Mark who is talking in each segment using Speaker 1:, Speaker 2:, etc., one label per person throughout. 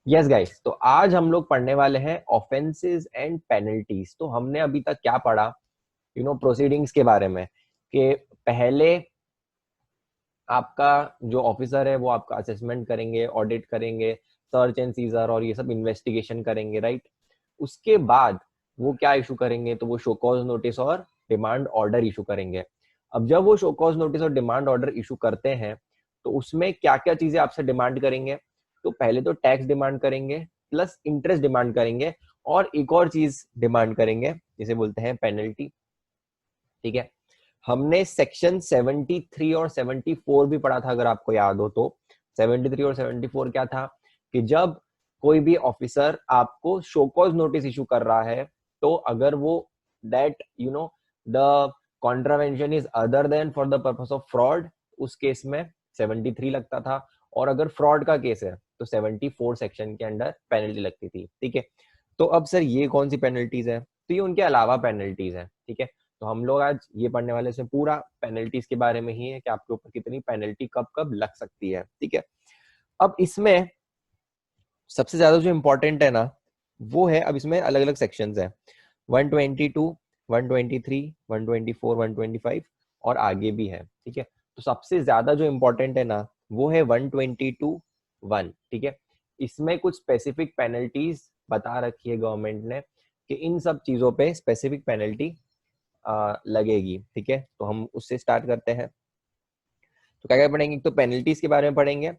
Speaker 1: Yes guys, तो आज हम लोग पढ़ने वाले हैं ऑफेंसेस एंड पेनल्टीज। तो हमने अभी तक क्या पढ़ा, प्रोसीडिंग्स के बारे में, कि पहले आपका जो ऑफिसर है वो आपका असेसमेंट करेंगे, ऑडिट करेंगे, सर्च एंड सीजर और ये सब इन्वेस्टिगेशन करेंगे, राइट। उसके बाद वो क्या इशू करेंगे, तो वो शो कॉज नोटिस और डिमांड ऑर्डर इशू करेंगे। अब जब वो शो कॉज नोटिस और डिमांड ऑर्डर इशू करते हैं तो उसमें क्या क्या चीजें आपसे डिमांड करेंगे, तो पहले तो टैक्स डिमांड करेंगे, प्लस इंटरेस्ट डिमांड करेंगे, और एक और चीज डिमांड करेंगे जिसे बोलते हैं पेनल्टी। ठीक है, हमने सेक्शन 73 और 74 भी पढ़ा था, अगर आपको याद हो तो। 73 और 74 क्या था कि जब कोई भी ऑफिसर आपको शो कॉज नोटिस इशू कर रहा है, तो अगर वो that the contravention is other than for the purpose of fraud, उस केस में 73 लगता था, और अगर फ्रॉड का केस है तो 74 सेक्शन के अंडर पेनल्टी लगती थी। ठीक है, तो अब सर ये कौन सी पेनल्टीज है, तो ये उनके अलावा पेनल्टीज है। ठीक है, तो हम लोग आज ये पढ़ने वाले इसमें पूरा पेनल्टीज के बारे में ही है कि आपके ऊपर कितनी पेनल्टी कब कब लग सकती है। ठीक है, अब इसमें सबसे ज्यादा जो इंपॉर्टेंट है ना, वो है, अब इसमें अलग अलग सेक्शंस है, 122, 123, 124, 125 और आगे भी है। ठीक है, तो सबसे ज्यादा जो इंपॉर्टेंट है ना, वो है 122(1). ठीक है, इसमें कुछ स्पेसिफिक पेनल्टीज बता रखी है गवर्नमेंट ने कि इन सब चीजों पे स्पेसिफिक पेनल्टी लगेगी। ठीक है, तो हम उससे स्टार्ट करते हैं। तो क्या क्या पढ़ेंगे, तो पेनल्टीज के बारे में पढ़ेंगे,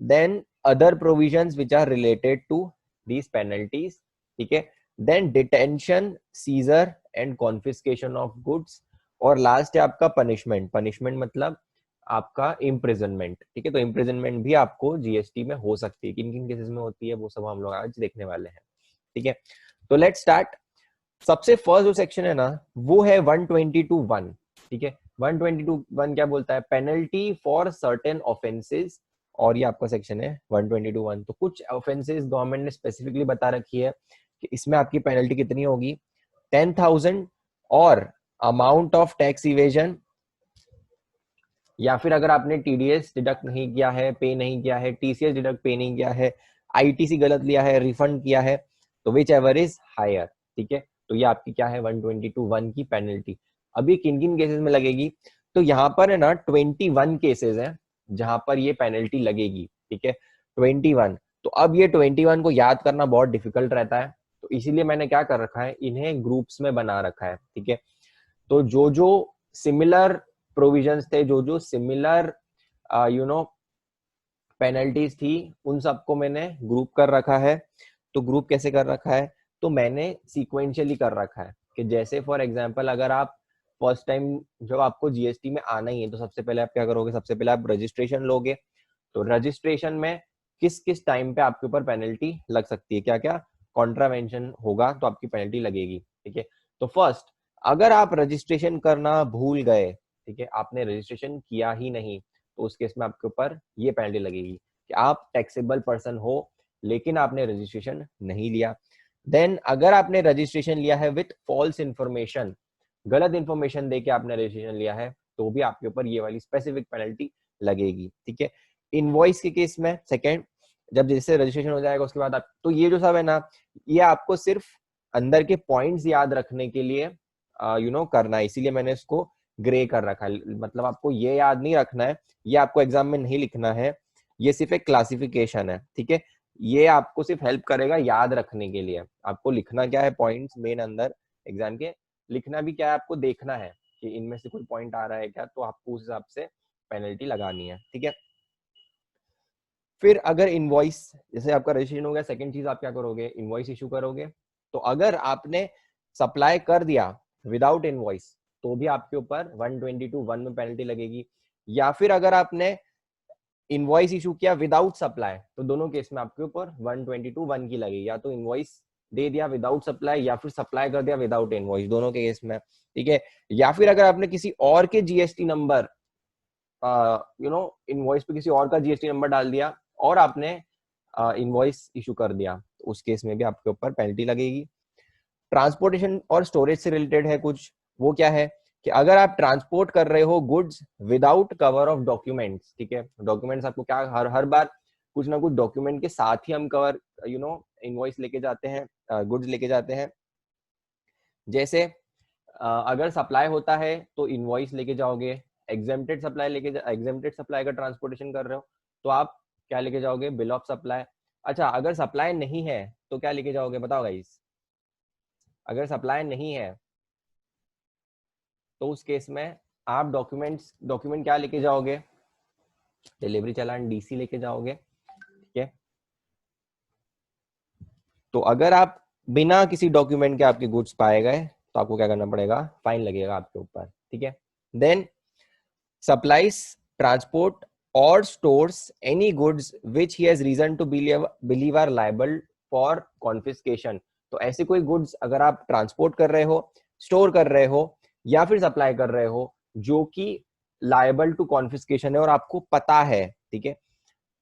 Speaker 1: then other provisions which are related to these penalties. ठीक है, then detention, seizure and confiscation of goods, और लास्ट है आपका पनिशमेंट। पनिशमेंट मतलब आपका इम्प्रिजनमेंट। ठीक है, तो इम्प्रिजनमेंट भी आपको जीएसटी में हो सकती है, किन किन केसेस में होती है वो सब हम लोग आज देखने वाले हैं। ठीक है, तो लेट्स स्टार्ट। सबसे फर्स्ट जो सेक्शन है ना, वो है 122(1). ठीक है, 122(1) क्या बोलता है, पेनल्टी फॉर सर्टेन ऑफेंसेस, और ये आपका सेक्शन है 122(1). तो कुछ ऑफेंसेस गवर्नमेंट ने स्पेसिफिकली बता रखी है कि इसमें आपकी पेनल्टी कितनी होगी, 10,000, और अमाउंट ऑफ टैक्स इवेजन, या फिर अगर आपने टीडीएस डिडक्ट नहीं किया है, पे नहीं किया है, टीसीएस डिडक्ट पे नहीं किया है, आईटीसी गलत लिया है, रिफंड किया है, तो विच एवर इज हायर। ठीक है, तो ये आपकी क्या है, 122(1) की पेनल्टी। अभी किन किन केसेस में लगेगी, तो यहाँ पर है ना 21 केसेस हैं जहां पर ये पेनल्टी लगेगी। ठीक है, 21। तो अब ये 21 को याद करना बहुत डिफिकल्ट रहता है, तो इसीलिए मैंने क्या कर रखा है, इन्हें ग्रुप्स में बना रखा है। ठीक है, तो जो जो सिमिलर प्रोविजंस थे, जो जो सिमिलर पेनल्टीज थी, उन सबको मैंने ग्रुप कर रखा है। तो ग्रुप कैसे कर रखा है, तो मैंने सीक्वेंशियली कर रखा है कि जैसे फॉर एग्जांपल अगर आप फर्स्ट टाइम जब आपको जीएसटी में आना ही है, तो सबसे पहले आप क्या करोगे, सबसे पहले आप रजिस्ट्रेशन लोगे। तो रजिस्ट्रेशन में किस किस टाइम पे आपके ऊपर पेनल्टी लग सकती है, क्या क्या कॉन्ट्रावेंशन होगा तो आपकी पेनल्टी लगेगी। ठीक है, तो फर्स्ट, अगर आप रजिस्ट्रेशन करना भूल गए, ठीक है, आपने रजिस्ट्रेशन किया ही नहीं, तो उस केस में आपके ऊपर ये पेनल्टी लगेगी कि आप टैक्सेबल पर्सन हो लेकिन आपने रजिस्ट्रेशन नहीं लिया। देन अगर आपने रजिस्ट्रेशन लिया है विथ फॉल्स इंफॉर्मेशन, गलत इंफॉर्मेशन देके आपने रजिस्ट्रेशन लिया है, तो भी आपके ऊपर ये वाली स्पेसिफिक पेनल्टी लगेगी। ठीक है, इनवॉइस के केस में सेकंड, जब जैसे रजिस्ट्रेशन हो जाएगा उसके बाद आप, तो ये जो सब है ना, ये आपको सिर्फ अंदर के पॉइंट्स याद रखने के लिए करना है, इसीलिए मैंने इसको ग्रे कर रखा है। मतलब आपको ये याद नहीं रखना है, ये आपको एग्जाम में नहीं लिखना है, ये सिर्फ एक क्लासिफिकेशन है। ठीक है, ये आपको सिर्फ हेल्प करेगा याद रखने के लिए। आपको लिखना क्या है, पॉइंट्स मेन अंदर एग्जाम के, लिखना भी क्या है, आपको देखना है कि इनमें से कोई पॉइंट आ रहा है क्या, तो आपको उस हिसाब से पेनल्टी लगानी है। ठीक है, फिर अगर इनवॉइस, जैसे आपका रजिस्ट्रेशन हो गया, सेकंड चीज आप क्या करोगे, इनवॉइस इशू करोगे। तो अगर आपने सप्लाई कर दिया विदाउट इनवॉइस, तो भी आपके ऊपर 122(1) में पेनल्टी लगेगी, या फिर अगर आपने इनवॉइस इशू किया विदाउट सप्लाई, तो दोनों केस में आपके ऊपर 122(1) की लगेगी। या तो इनवॉइस दे दिया विदाउट सप्लाई, या फिर सप्लाई कर दिया विदाउट इनवॉइस, दोनों के केस में। ठीक है, या फिर अगर आपने किसी और के जीएसटी नंबर, इनवॉइस पे किसी और का जीएसटी नंबर डाल दिया और आपने इनवॉइस इशू कर दिया, तो उस केस में भी आपके ऊपर पेनल्टी लगेगी। ट्रांसपोर्टेशन और स्टोरेज से रिलेटेड है कुछ, वो क्या है कि अगर आप ट्रांसपोर्ट कर रहे हो goods without cover of documents, ठीक है, डॉक्यूमेंट्स आपको क्या हर हर बार कुछ ना कुछ डॉक्यूमेंट के साथ ही हम कवर इनवॉइस लेके जाते हैं, गुड्स लेके जाते हैं। जैसे अगर सप्लाई होता है तो इनवॉइस लेके जाओगे, एग्जेम्प्टेड सप्लाई एग्जेम्प्टेड सप्लाई का ट्रांसपोर्टेशन कर रहे हो तो आप क्या लेके जाओगे, बिल ऑफ सप्लाई। अच्छा, अगर सप्लाई नहीं है तो क्या लेके जाओगे, बताओ गाइस। अगर सप्लाई नहीं है तो उस केस में आप डॉक्यूमेंट क्या लेके जाओगे, डिलीवरी चालान, डीसी लेके जाओगे। ठीक है, तो अगर आप बिना किसी डॉक्यूमेंट के आपके गुड्स पाए गए तो आपको क्या करना पड़ेगा, फाइन लगेगा आपके ऊपर। ठीक है, then supplies, transport or stores any goods which he has reason to believe are liable for confiscation। तो ऐसे कोई गुड्स अगर आप ट्रांसपोर्ट कर रहे हो, स्टोर कर रहे हो या फिर सप्लाई कर रहे हो जो कि लायबल टू कॉन्फिस्केशन है और आपको पता है, ठीक है,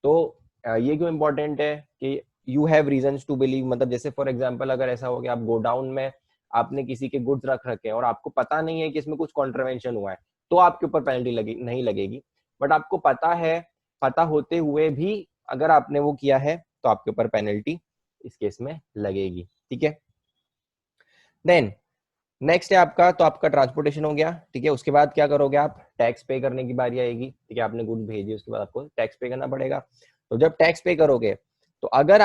Speaker 1: तो ये क्यों इंपॉर्टेंट है कि you have reasons to believe, मतलब जैसे फॉर एग्जांपल अगर ऐसा हो कि आप गोडाउन में आपने किसी के गुड्स रख रखे हैं और आपको पता नहीं है कि इसमें कुछ कॉन्ट्रवेंशन हुआ है तो आपके ऊपर पेनल्टी नहीं लगेगी। बट आपको पता है, पता होते हुए भी अगर आपने वो किया है तो आपके ऊपर पेनल्टी इस केस में लगेगी। ठीक है, देन नेक्स्ट है आपका, तो आपका ट्रांसपोर्टेशन हो गया। ठीक है, उसके बाद क्या करोगे आप, टैक्स पे करने की बारी आएगी। ठीक है, आपने गुड्स भेजी, उसके बाद आपको टैक्स पे करना पड़ेगा। तो जब टैक्स पे करोगे तो अगर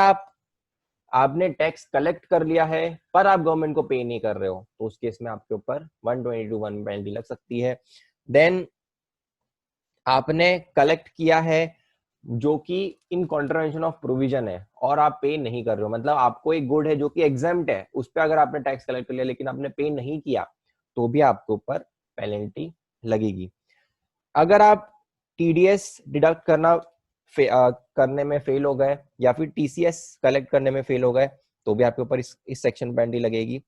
Speaker 1: आपने टैक्स कलेक्ट कर लिया है पर आप गवर्नमेंट को पे नहीं कर रहे हो तो उस केस में आपके ऊपर 122(1) पेनल्टी लग सकती है। देन आपने कलेक्ट किया है जो कि इन कॉन्ट्रावेंशन ऑफ प्रोविजन है और आप पे नहीं कर रहे हो, मतलब आपको एक गुड है जो कि एग्जेम्प्ट है, उस पर अगर आपने टैक्स कलेक्ट कर लिया लेकिन आपने पे नहीं किया तो भी आपके ऊपर पेनल्टी लगेगी। अगर आप टीडीएस डिडक्ट करने में फेल हो गए या फिर टीसीएस कलेक्ट करने में फेल हो गए तो भी आपके ऊपर इस सेक्शन पेनल्टी लगेगी।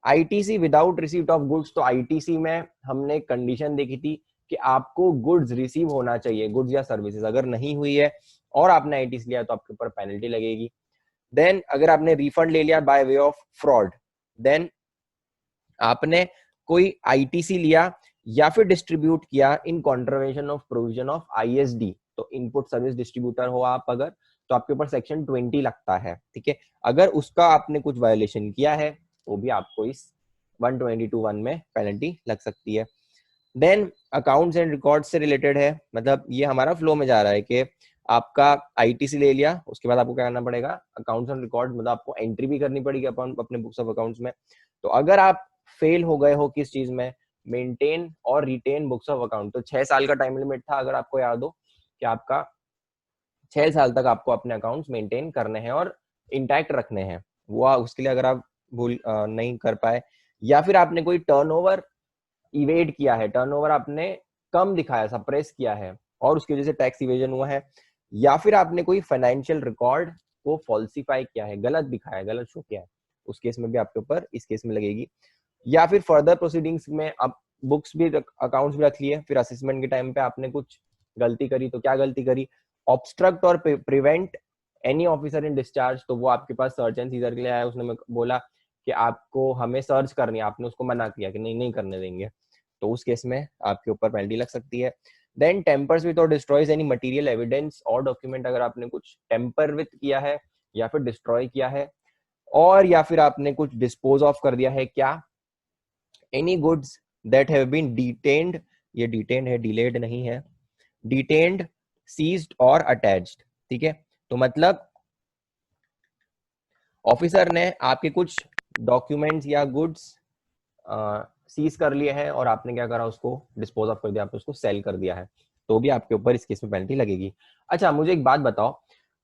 Speaker 1: ITC without receipt of goods, तो आईटीसी में हमने कंडीशन देखी थी कि आपको गुड्स रिसीव होना चाहिए, गुड्स या सर्विसेज, अगर नहीं हुई है और आपने आईटीसी लिया तो आपके ऊपर पेनल्टी लगेगी। देन अगर आपने रिफंड ले लिया by way of fraud, then आपने कोई आईटीसी लिया या फिर डिस्ट्रीब्यूट किया in contravention of provision of ISD, तो इनपुट सर्विस डिस्ट्रीब्यूटर हो आप अगर, तो आपके ऊपर सेक्शन 20 लगता है। ठीक है, अगर उसका आपने कुछ वायोलेशन किया है तो भी आपको इस 122(1) में पेनल्टी लग सकती है। देन अकाउंट्स एंड रिकॉर्ड से रिलेटेड है, मतलब ये हमारा फ्लो में जा रहा है कि आपका आईटीसी ले लिया, उसके बाद आपको क्या करना पड़ेगा, अकाउंट्स एंड रिकॉर्ड, मतलब आपको एंट्री भी करनी पड़ेगी अपने बुक्स ऑफ अकाउंट्स में। तो अगर आप फेल हो गए हो किस चीज में, मेंटेन और रिटेन बुक्स ऑफ अकाउंट, तो 6 साल का टाइम लिमिट था, अगर आपको याद हो कि आपका 6 साल तक आपको अपने अकाउंट्स मेंटेन करने हैं और इंटैक्ट रखने हैं, वो उसके लिए अगर आप भूल नहीं कर पाए या फिर आपने कोई टर्नओवर इवेड किया है, टर्नओवर आपने कम दिखाया, सप्रेस किया है और उसकी वजह से टैक्स इवेजन हुआ है, या फिर आपने कोई फाइनेंशियल रिकॉर्ड को फॉल्सिफाई किया है, गलत दिखाया, गलत शो किया है, उस केस में भी आपके ऊपर इस केस में लगेगी। या फिर फर्दर प्रोसीडिंग्स में आप बुक्स भी अकाउंट्स भी रख लिए, फिर असेसमेंट के टाइम पे आपने कुछ गलती करी, तो क्या गलती करी, ऑब्स्ट्रक्ट और prevent any officer in discharge, तो वो आपके पास सर्च एंड सीजर के लिए आया, उसने बोला कि आपको हमें सर्च करनी है, आपने उसको मना किया कि नहीं नहीं करने देंगे, तो उस केस में आपके ऊपर पेनल्टी लग सकती है। देन टेम्पर्स विथ और डिस्ट्रॉयज एनी मटेरियल एविडेंस और डॉक्यूमेंट, अगर आपने कुछ टेम्पर विथ किया है या फिर डिस्ट्रॉय किया है और या फिर आपने कुछ डिस्पोज ऑफ कर दिया है, क्या, any goods that have been detained, ये डिटेन्ड है, डिलेड नहीं है, डिटेन्ड, सीज्ड और अटैच्ड। ठीक है, तो मतलब ऑफिसर ने आपके कुछ डॉक्यूमेंट्स या गुड्स सीज कर लिए हैं और आपने क्या करा, उसको डिस्पोज ऑफ कर दिया, आपने उसको सेल कर दिया है, तो भी आपके ऊपर इस केस में पेनल्टी लगेगी। अच्छा, मुझे एक बात बताओ,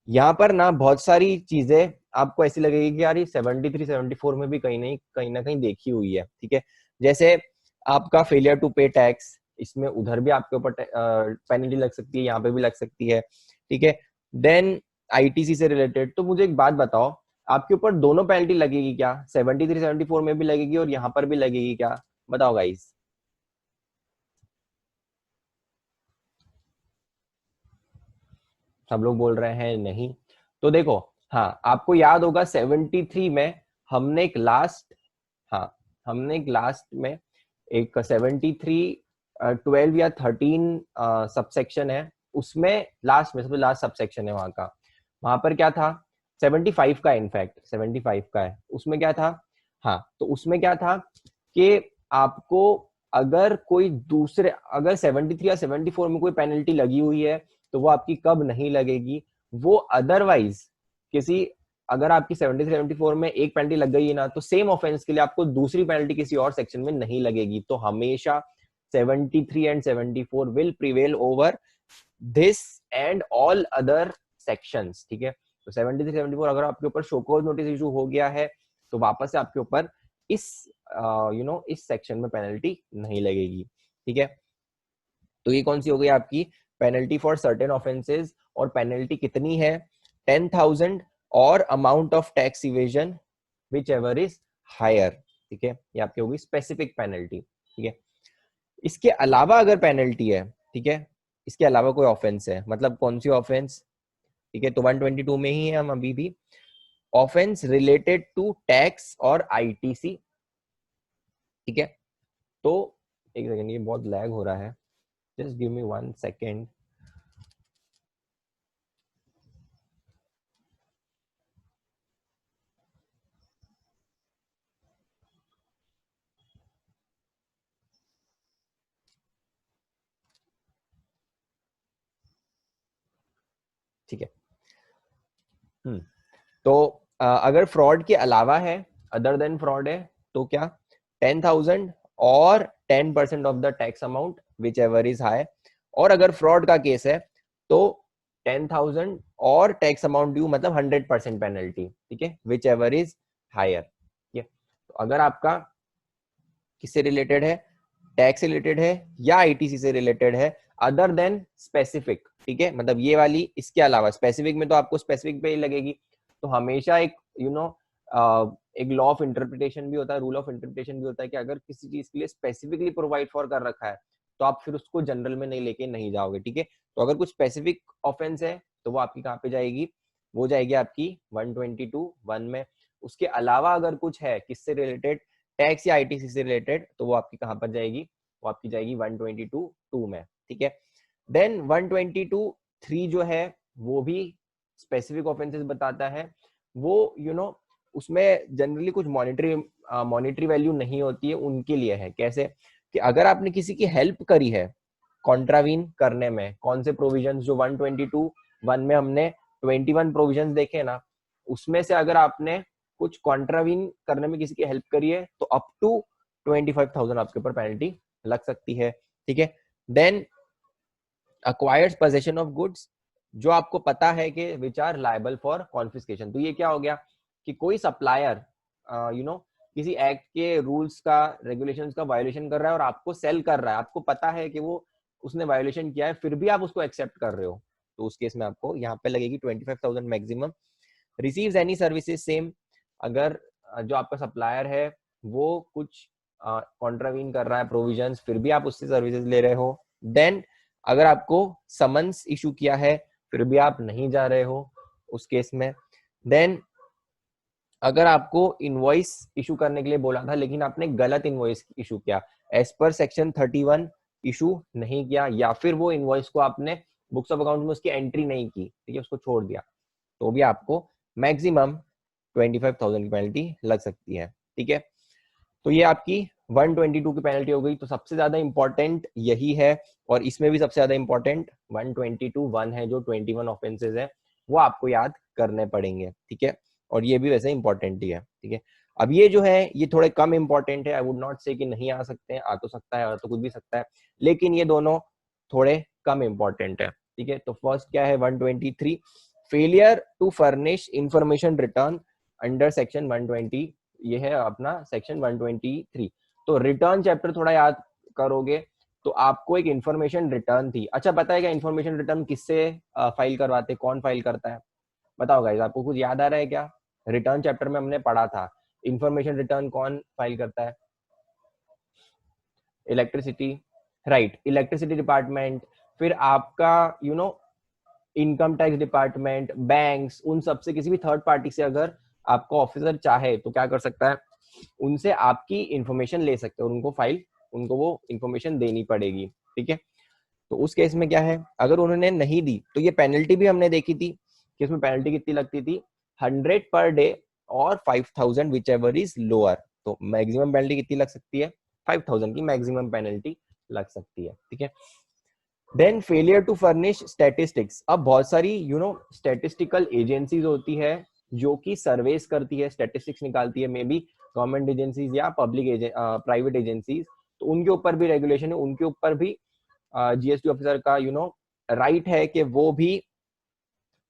Speaker 1: यहाँ पर ना बहुत सारी चीजें आपको ऐसी लगेगी कि यार ये 73 74 में भी कहीं ना कहीं देखी हुई है। ठीक है, जैसे आपका फेलियर टू पे टैक्स, इसमें उधर भी आपके ऊपर पेनल्टी लग सकती है, यहाँ पे भी लग सकती है। ठीक है, देन आईटीसी से रिलेटेड, तो मुझे एक बात बताओ, आपके ऊपर दोनों पेनल्टी लगेगी क्या, 73 74 में भी लगेगी और यहाँ पर भी लगेगी क्या, बताओ गाइस। सब लोग बोल रहे हैं नहीं, तो देखो, हाँ आपको याद होगा 73 में हमने एक लास्ट, हाँ हमने एक लास्ट में एक 73 12 या 13 सबसेक्शन है, उसमें लास्ट में सबसे लास्ट सबसेक्शन है वहां का, वहां पर क्या था, 75 का, इनफैक्ट 75 का है, उसमें क्या था, हाँ तो उसमें क्या था कि आपको अगर कोई दूसरे, अगर 73 या 74 में कोई पेनल्टी लगी हुई है तो वो आपकी कब नहीं लगेगी, वो अदरवाइज किसी, अगर आपकी 73 74 में एक पेनल्टी लग गई है ना, तो सेम ऑफेंस के लिए आपको दूसरी पेनल्टी किसी और सेक्शन में नहीं लगेगी। तो हमेशा 73 and 74 will prevail over this and all other sections, ठीक है। तो 73 74 अगर आपके ऊपर शो कॉज नोटिस इशू हो गया है तो वापस से आपके ऊपर इस इस सेक्शन में पेनल्टी नहीं लगेगी, ठीक है। तो ये कौन सी हो गई आपकी पेनल्टी फॉर सर्टेन ऑफेंसेस, और पेनल्टी कितनी है, 10,000 और amount of tax evasion which ever is higher, ठीक है। ये आपकी होगी स्पेसिफिक पेनल्टी, ठीक है। इसके अलावा अगर पेनल्टी है, ठीक है, इसके अलावा कोई ऑफेंस है, मतलब कौन सी ऑफेंस, ठीक है, तो 122 में ही है हम अभी भी, ऑफेंस रिलेटेड टू टैक्स और आईटीसी, ठीक है। तो एक सेकंड, ये बहुत लैग हो रहा है, जस्ट गिव मी 1 सेकेंड। ठीक है। तो अगर फ्रॉड के अलावा है, अदर देन फ्रॉड है, तो क्या, 10,000 और 10% of the tax amount which ever is high, और अगर फ्रॉड का केस है तो 10,000 और टैक्स अमाउंट ड्यू, मतलब 100% पेनल्टी, ठीक है, विच एवर इज हायर, ठीक है। तो अगर आपका किससे रिलेटेड है, टैक्स से रिलेटेड है या आईटीसी से रिलेटेड है, अदर देन स्पेसिफिक, ठीक है, मतलब ये वाली इसके अलावा, स्पेसिफिक में तो आपको स्पेसिफिक पे ही लगेगी। तो हमेशा एक एक लॉ ऑफ इंटरप्रिटेशन भी होता है, रूल ऑफ इंटरप्रिटेशन भी होता है कि अगर किसी चीज के लिए स्पेसिफिकली प्रोवाइड फॉर कर रखा है तो आप फिर उसको जनरल में नहीं लेके नहीं जाओगे, ठीक है। तो अगर कुछ स्पेसिफिक ऑफेंस है तो वो आपकी कहाँ पे जाएगी, वो जाएगी आपकी 122(1) में। उसके अलावा अगर कुछ है किससे रिलेटेड, टैक्स या आईटीसी से रिलेटेड, तो वो आपकी कहां पर जाएगी, वो आपकी जाएगी 122(2) में, ठीक है। देन 122(3) जो है वो भी स्पेसिफिक ऑफेंसेस बताता है। वो उसमें जनरली कुछ मॉनिटरी वैल्यू नहीं होती है, उनके लिए है। कैसे, कि अगर आपने किसी की हेल्प करी है कॉन्ट्रावीन करने में, कौन से प्रोविजंस, जो 122(1) में हमने 21 प्रोविजंस देखे ना, उसमें से अगर आपने कुछ कॉन्ट्रावीन करने में किसी की हेल्प करी है तो अप टू 25,000 आपके ऊपर पेनल्टी लग सकती है, ठीक है। Then acquired possession of goods, जो आपको पता है कि which are liable for confiscation. तो ये क्या हो गया कि कोई सप्लायर किसी एक्ट के रूल्स का, रेगुलेशंस का वायोलेशन कर रहा है और आपको सेल कर रहा है, आपको पता है कि वो उसने वायोलेशन किया है, फिर भी आप उसको एक्सेप्ट कर रहे हो, तो उस केस में आपको यहाँ पे लगेगी 25,000 maximum. Receives any services, same, अगर जो आपका सप्लायर है वो कुछ कॉन्ट्रावीन कर रहा है प्रोविजंस, फिर भी आप उससे सर्विसेज ले रहे हो। देन अगर आपको समन्स इशू किया है फिर भी आप नहीं जा रहे हो उस केस में। देन अगर आपको इनवॉइस इशू करने के लिए बोला था लेकिन आपने गलत इनवॉइस इशू किया, एज पर सेक्शन 31 इशू नहीं किया, या फिर वो इनवॉइस को आपने बुक्स ऑफ अकाउंट में उसकी एंट्री नहीं की, ठीक है, उसको छोड़ दिया, तो भी आपको मैक्सिमम 25,000 की पेनल्टी लग सकती है, ठीक है। तो ये आपकी 122 की पेनल्टी हो गई। तो सबसे ज्यादा इंपॉर्टेंट यही है, और इसमें भी सबसे ज्यादा इंपॉर्टेंट 122(1) है, जो 21 ऑफेंसेज है वो आपको याद करने पड़ेंगे, ठीक है। और ये भी वैसे इंपॉर्टेंट ही है, ठीक है। अब ये जो है ये थोड़े कम इंपॉर्टेंट है, आई वुड नॉट से कि नहीं आ सकते हैं, आ तो सकता है, आ तो कुछ भी सकता है, लेकिन ये दोनों थोड़े कम इंपॉर्टेंट है, ठीक है। तो फर्स्ट क्या है, 123, failure to furnish information return under section 120, ये है अपना सेक्शन 123। तो रिटर्न चैप्टर थोड़ा याद करोगे तो आपको एक इंफॉर्मेशन रिटर्न थी। अच्छा, पता है क्या इंफॉर्मेशन रिटर्न किससे फाइल करवाते, कौन फाइल करता है, बताओ गाइस, आपको कुछ याद आ रहा है क्या? रिटर्न चैप्टर में हमने पढ़ा था इंफॉर्मेशन रिटर्न कौन फाइल करता है, इलेक्ट्रिसिटी, राइट, इलेक्ट्रिसिटी डिपार्टमेंट। फिर आपका इनकम टैक्स डिपार्टमेंट, बैंक्स, उन सब से, किसी भी थर्ड पार्टी से अगर आपका ऑफिसर चाहे तो क्या कर सकता है, उनसे आपकी इंफॉर्मेशन ले सकते हैं और उनको फाइल, उनको वो इंफॉर्मेशन देनी पड़ेगी, ठीक है। तो उस केस में क्या है, अगर उन्होंने नहीं दी तो ये पेनल्टी भी हमने देखी थी कि इसमें पेनल्टी कितनी लगती थी 100 पर डे और 5000 विच एवर इज लोअर। तो मैक्सिमम पेनल्टी कितनी लग सकती है 5000 की मैक्सिमम पेनल्टी लग सकती है, ठीक है। Then failure to furnish statistics. अब बहुत सारी स्टैटिस्टिकल एजेंसीज होती है जो कि सर्वेस करती है, स्टैटिस्टिक्स निकालती है, मे बी गवर्नमेंट एजेंसीज या पब्लिक प्राइवेट एजेंसीज। तो उनके ऊपर भी रेगुलेशन है, उनके ऊपर भी जीएसटी ऑफिसर का राइट है कि वो भी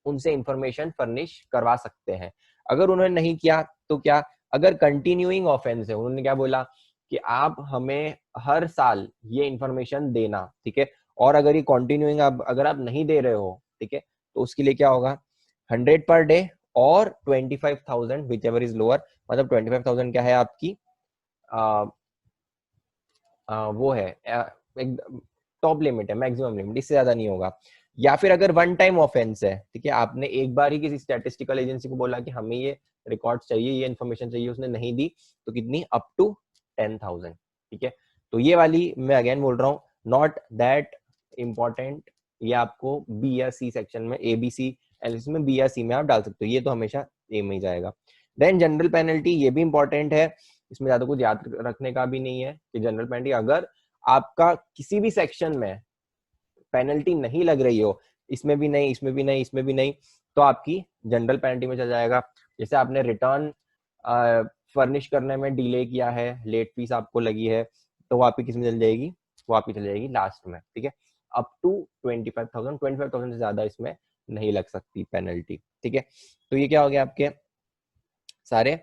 Speaker 1: उनसे इंफॉर्मेशन फर्निश करवा सकते हैं। अगर उन्होंने नहीं किया तो क्या, अगर कंटिन्यूइंग ऑफेंस है, उन्होंने क्या बोला कि आप हमें हर साल ये इंफॉर्मेशन देना, ठीक है, और अगर ये कंटिन्यूइंग अगर आप नहीं दे रहे हो, ठीक है, तो उसके लिए क्या होगा 100 पर डे और 25,000 विच एवर इज लोअर। मतलब 25,000 क्या है आपकी वो है एक टॉप लिमिट है, मैक्सिमम लिमिट, इससे ज्यादा नहीं होगा। या फिर अगर वन टाइम ऑफेंस है, ठीक है, आपने एक बार ही किसी स्टैटिस्टिकल एजेंसी को बोला कि हमें ये रिकॉर्ड चाहिए, ये इन्फॉर्मेशन चाहिए, उसने नहीं दी, तो कितनी अप टू 10,000, ठीक है। तो ये वाली मैं अगेन बोल रहा हूँ नॉट दैट इम्पॉर्टेंट, ये आपको बी या सी सेक्शन में, ए बी सी एनालिसिस में बी या सी में आप डाल सकते हो, ये तो हमेशा ए में ही जाएगा। देन जनरल पेनल्टी, ये भी इंपॉर्टेंट है, इसमें ज्यादा कुछ याद रखने का भी नहीं है कि जनरल पेनल्टी अगर आपका किसी भी सेक्शन में पेनल्टी नहीं लग रही हो, इसमें भी नहीं, इसमें भी नहीं, इसमें भी नहीं, तो आपकी जनरल पेनल्टी में चल जाएगा। जैसे आपने रिटर्न फर्निश करने में डिले किया है, लेट फीस आपको लगी है, तो वो आपकी किस में चल जाएगी, वो आपकी चल जाएगी लास्ट में, ठीक है, अप टू 25,000 से ज्यादा इसमें नहीं लग सकती पेनल्टी, ठीक है। तो ये क्या हो गया आपके सारे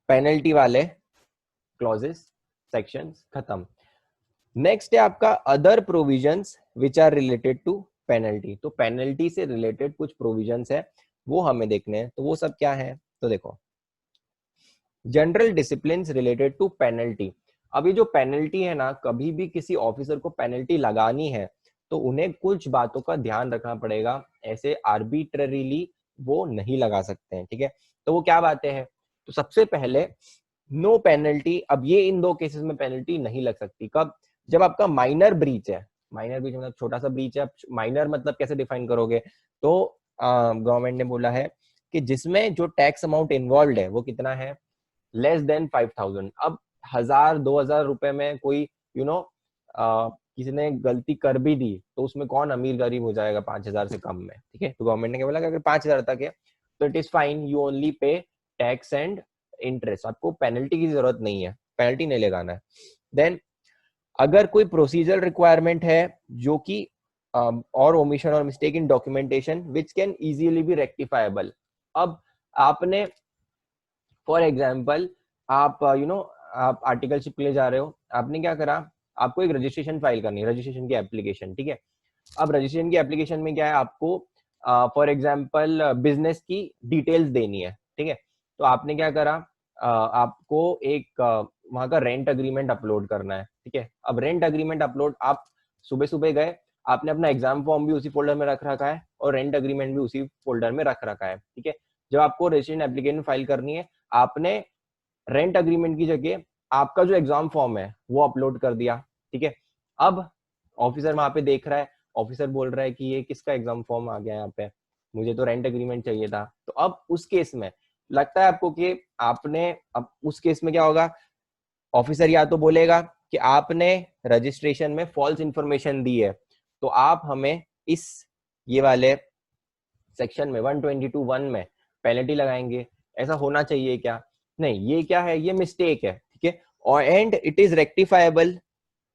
Speaker 1: पेनल्टी वाले क्लॉजेस सेक्शंस खत्म। नेक्स्ट है आपका other provisions which are related to penalty. तो पेनल्टी से रिलेटेड कुछ प्रोविजंस है वो हमें देखने हैं, तो वो सब क्या है, तो देखो general discipline related to penalty. अभी जो पेनल्टी है ना, कभी भी किसी ऑफिसर को पेनल्टी लगानी है तो उन्हें कुछ बातों का ध्यान रखना पड़ेगा, ऐसे आर्बिट्ररीली वो नहीं लगा सकते हैं, ठीक है। तो वो क्या बातें हैं, तो सबसे पहले नो पेनल्टी। अब ये इन दो केसेस में पेनल्टी नहीं लग सकती, कब, जब आपका माइनर ब्रीच है, माइनर ब्रीच मतलब छोटा सा ब्रीच है, माइनर मतलब कैसे डिफाइन करोगे, तो गवर्नमेंट ने बोला है कि जिसमें जो टैक्स अमाउंट इन्वॉल्व है वो कितना है, लेस देन 5,000। अब 1,000-2,000 रुपए में कोई किसी ने गलती कर भी दी तो उसमें कौन अमीर गरीब हो जाएगा 5,000 से कम में, ठीक है। तो गवर्नमेंट ने क्या बोला कि अगर 5,000 तक है तो it is fine, you only pay tax and interest, आपको पेनल्टी की जरूरत नहीं है, पेनल्टी नहीं लगाना है। देन अगर कोई प्रोसीजर रिक्वायरमेंट है जो कि और ओमिशन और mistake in documentation which can easily be rectifiable. अब आपने फॉर एग्जाम्पल आप आप आर्टिकलशिप के लिए जा रहे हो, आपने क्या करा, आपको एक रजिस्ट्रेशन फाइल करनी है, रजिस्ट्रेशन की एप्लीकेशन, ठीक है। अब रजिस्ट्रेशन की एप्लीकेशन में क्या है, आपको फॉर एग्जाम्पल बिजनेस की डिटेल्स देनी है, ठीक है। तो आपने क्या करा, आपको एक वहां का रेंट अग्रीमेंट अपलोड करना है, ठीक है। अब रेंट अग्रीमेंट अपलोड, आप सुबह सुबह गए, आपने अपना एग्जाम फॉर्म भी उसी फोल्डर में रख रखा है और रेंट अग्रीमेंट भी उसी फोल्डर में रख रखा है, ठीक है। जब आपको रजिस्ट्रेशन एप्लीकेशन फाइल करनी है, आपने रेंट अग्रीमेंट की जगह आपका जो एग्जाम फॉर्म है वो अपलोड कर दिया, ठीक है। अब ऑफिसर वहां पे देख रहा है, ऑफिसर बोल रहा है कि ये किसका एग्जाम फॉर्म आ गया यहाँ पे, मुझे तो रेंट अग्रीमेंट चाहिए था। तो अब उस केस में लगता है आपको कि आपने, अब उस केस में क्या होगा, ऑफिसर या तो बोलेगा कि आपने रजिस्ट्रेशन में फॉल्स इंफॉर्मेशन दी है, तो आप हमें इस ये वाले सेक्शन में 122(1) में पेनल्टी लगाएंगे। ऐसा होना चाहिए क्या, नहीं, ये क्या है, ये मिस्टेक है, ठीक है। और एंड इट इज रेक्टिफाइबल,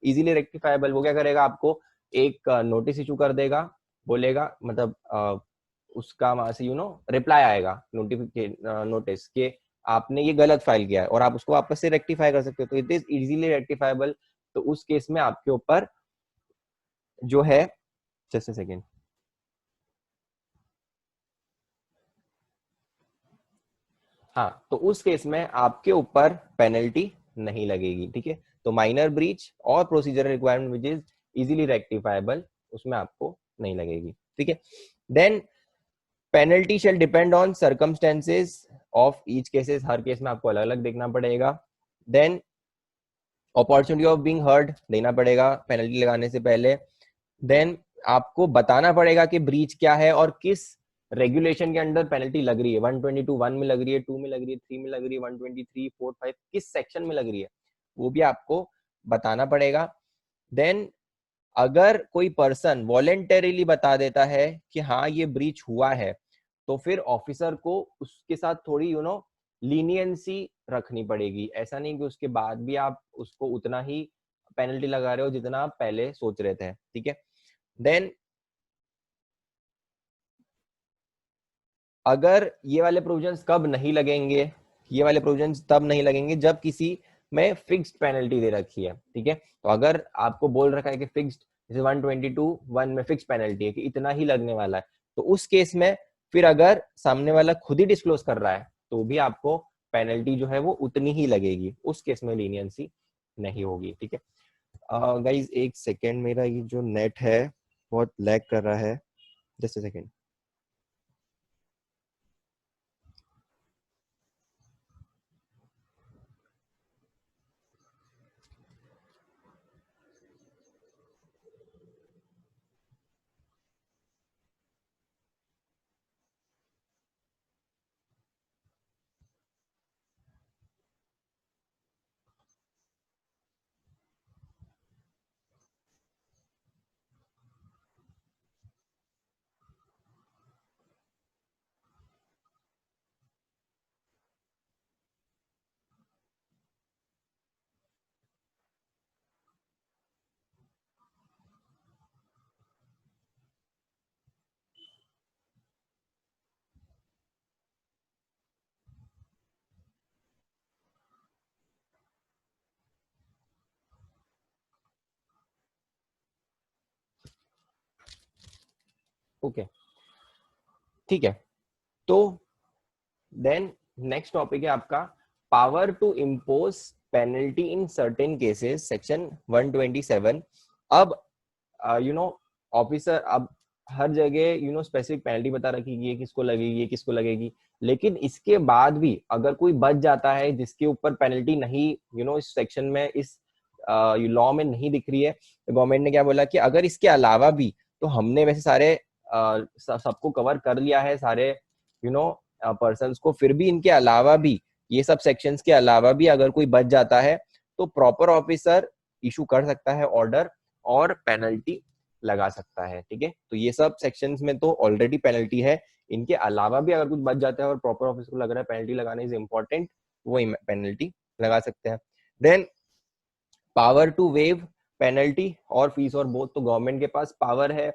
Speaker 1: इजीली रेक्टिफाइबल। वो क्या करेगा, आपको एक नोटिस इशू कर देगा, बोलेगा मतलब उसका वहां से रिप्लाई आएगा, नोटिफिकेशन नोटिस के आपने ये गलत फाइल किया है और आप उसको वापस से रेक्टिफाई कर सकते हो, तो इट इज इजीली रेक्टिफाइबल। तो उस केस में आपके ऊपर जो है, जस्ट अ सेकेंड, हाँ, तो उस केस में आपके ऊपर पेनल्टी नहीं लगेगी, ठीक है। तो माइनर ब्रीच और procedure requirement which is easily rectifiable, उसमें आपको नहीं लगेगी, ठीक है। Then penalty shall depend on circumstances of each cases, हर केस में आपको अलग अलग देखना पड़ेगा। Then opportunity of being heard देना पड़ेगा पेनल्टी लगाने से पहले। देन आपको बताना पड़ेगा कि ब्रीच क्या है और किस रेगुलेशन के अंडर पेनल्टी लग रही है, 122 1 में लग रही है, 2 में लग रही है, 3 में लग रही है, 123 4 5 किस सेक्शन में लग रही है वो भी आपको बताना पड़ेगा। देन अगर कोई पर्सन वॉलेंटरीली बता देता है कि हाँ ये ब्रीच हुआ है, तो फिर ऑफिसर को उसके साथ थोड़ी लीनियंसी रखनी पड़ेगी। ऐसा नहीं कि उसके बाद भी आप उसको उतना ही पेनल्टी लगा रहे हो जितना आप पहले सोच रहे थे, ठीक है। देन अगर ये वाले प्रोविजंस कब नहीं लगेंगे, ये वाले प्रोविजंस तब नहीं लगेंगे जब किसी में फिक्स्ड पेनल्टी दे रखी है, ठीक है। तो अगर आपको बोल रखा है कि फिक्स्ड, जैसे 122 1 में फिक्स पेनल्टी है कि इतना ही लगने वाला है, तो उस केस में फिर अगर सामने वाला खुद ही डिस्क्लोज कर रहा है तो भी आपको पेनल्टी जो है वो उतनी ही लगेगी, उस केस में लीनियंसी नहीं होगी, ठीक है। गाइज एक सेकेंड, मेरा ये जो नेट है बहुत लैग कर रहा है, जस्ट अ सेकेंड। ओके, ठीक है। तो देन नेक्स्ट टॉपिक है आपका power to impose penalty in certain cases, section 127। अब ऑफिसर अब हर जगह स्पेसिफिक पेनल्टी बता रखी है, ये किसको लगेगी, ये किसको लगेगी, लेकिन इसके बाद भी अगर कोई बच जाता है जिसके ऊपर पेनल्टी नहीं इस सेक्शन में, इस लॉ में नहीं दिख रही है, तो गवर्नमेंट ने क्या बोला कि अगर इसके अलावा भी, तो हमने वैसे सारे सबको कवर कर लिया है, सारे पर्सन्स को, फिर भी इनके अलावा भी, ये सब सेक्शंस के अलावा भी अगर कोई बच जाता है तो प्रॉपर ऑफिसर इशू कर सकता है ऑर्डर और पेनल्टी लगा सकता है, ठीक है। तो ये सब सेक्शंस में तो ऑलरेडी पेनल्टी है, इनके अलावा भी अगर कुछ बच जाता है और प्रॉपर ऑफिसर को लग रहा है पेनल्टी लगाना इज इम्पोर्टेंट, वो पेनल्टी लगा सकते हैं। Then power to waive penalty और फीस और बोथ, तो गवर्नमेंट के पास पावर है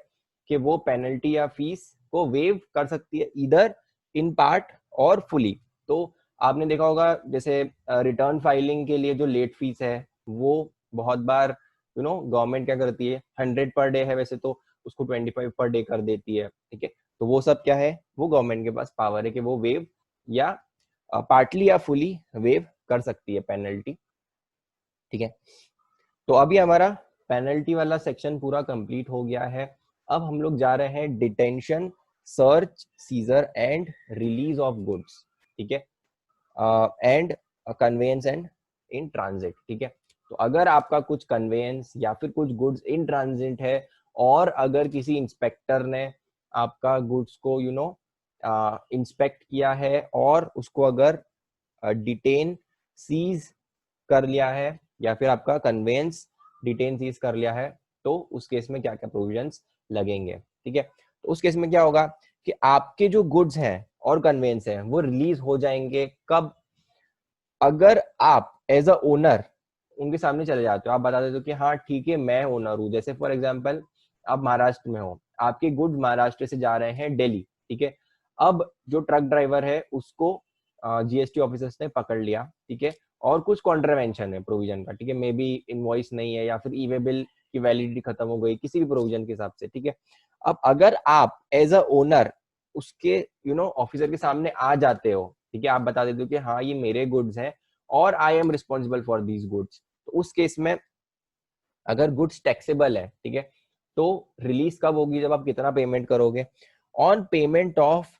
Speaker 1: कि वो पेनल्टी या फीस को वेव कर सकती है, इधर इन पार्ट और फुली। तो आपने देखा होगा जैसे रिटर्न फाइलिंग के लिए जो लेट फीस है वो बहुत बार गवर्नमेंट क्या करती है, 100 पर डे है वैसे तो, उसको 25 पर डे कर देती है, ठीक है। तो वो सब क्या है, वो गवर्नमेंट के पास पावर है कि वो वेव या पार्टली या फुली वेव कर सकती है पेनल्टी, ठीक है। तो अभी हमारा पेनल्टी वाला सेक्शन पूरा कंप्लीट हो गया है। अब हम लोग जा रहे हैं detention, search, seizure and release of goods, ठीक है, and conveyance and in transit, ठीक है। तो अगर आपका कुछ कन्वेयंस या फिर कुछ गुड्स इन ट्रांजिट है और अगर किसी इंस्पेक्टर ने आपका गुड्स को इंस्पेक्ट किया है और उसको अगर डिटेन सीज कर लिया है या फिर आपका कन्वेंस डिटेन सीज कर लिया है, तो उस केस में क्या क्या प्रोविजंस लगेंगे, ठीक है। तो उस केस में क्या होगा कि आपके जो गुड्स हैं और कन्वेंस हैं वो रिलीज हो जाएंगे कब, अगर आप एज अ ओनर उनके सामने चले जाते हो, आप बता देते हो कि हाँ ठीक है मैं ओनर हूँ। जैसे फॉर एग्जांपल आप महाराष्ट्र में हो, आपके गुड्स महाराष्ट्र से जा रहे हैं दिल्ली, ठीक है। अब जो ट्रक ड्राइवर है उसको जीएसटी ऑफिसर्स ने पकड़ लिया, ठीक है, और कुछ कॉन्ट्रावेंशन है प्रोविजन का, ठीक है, मे बी इनवॉइस नहीं है या फिर ई वे बिल की वैलिडिटी खत्म हो गई किसी भी प्रोविजन के हिसाब से, ठीक है। अब अगर आप एज अ ओनर उसके ऑफिसर के सामने आ जाते हो, ठीक है, आप बता देते हो कि हाँ ये मेरे गुड्स हैं और I am responsible for these goods, तो उस केस में अगर गुड्स टैक्सेबल है, ठीक है, तो रिलीज कब होगी, जब आप कितना पेमेंट करोगे, on payment of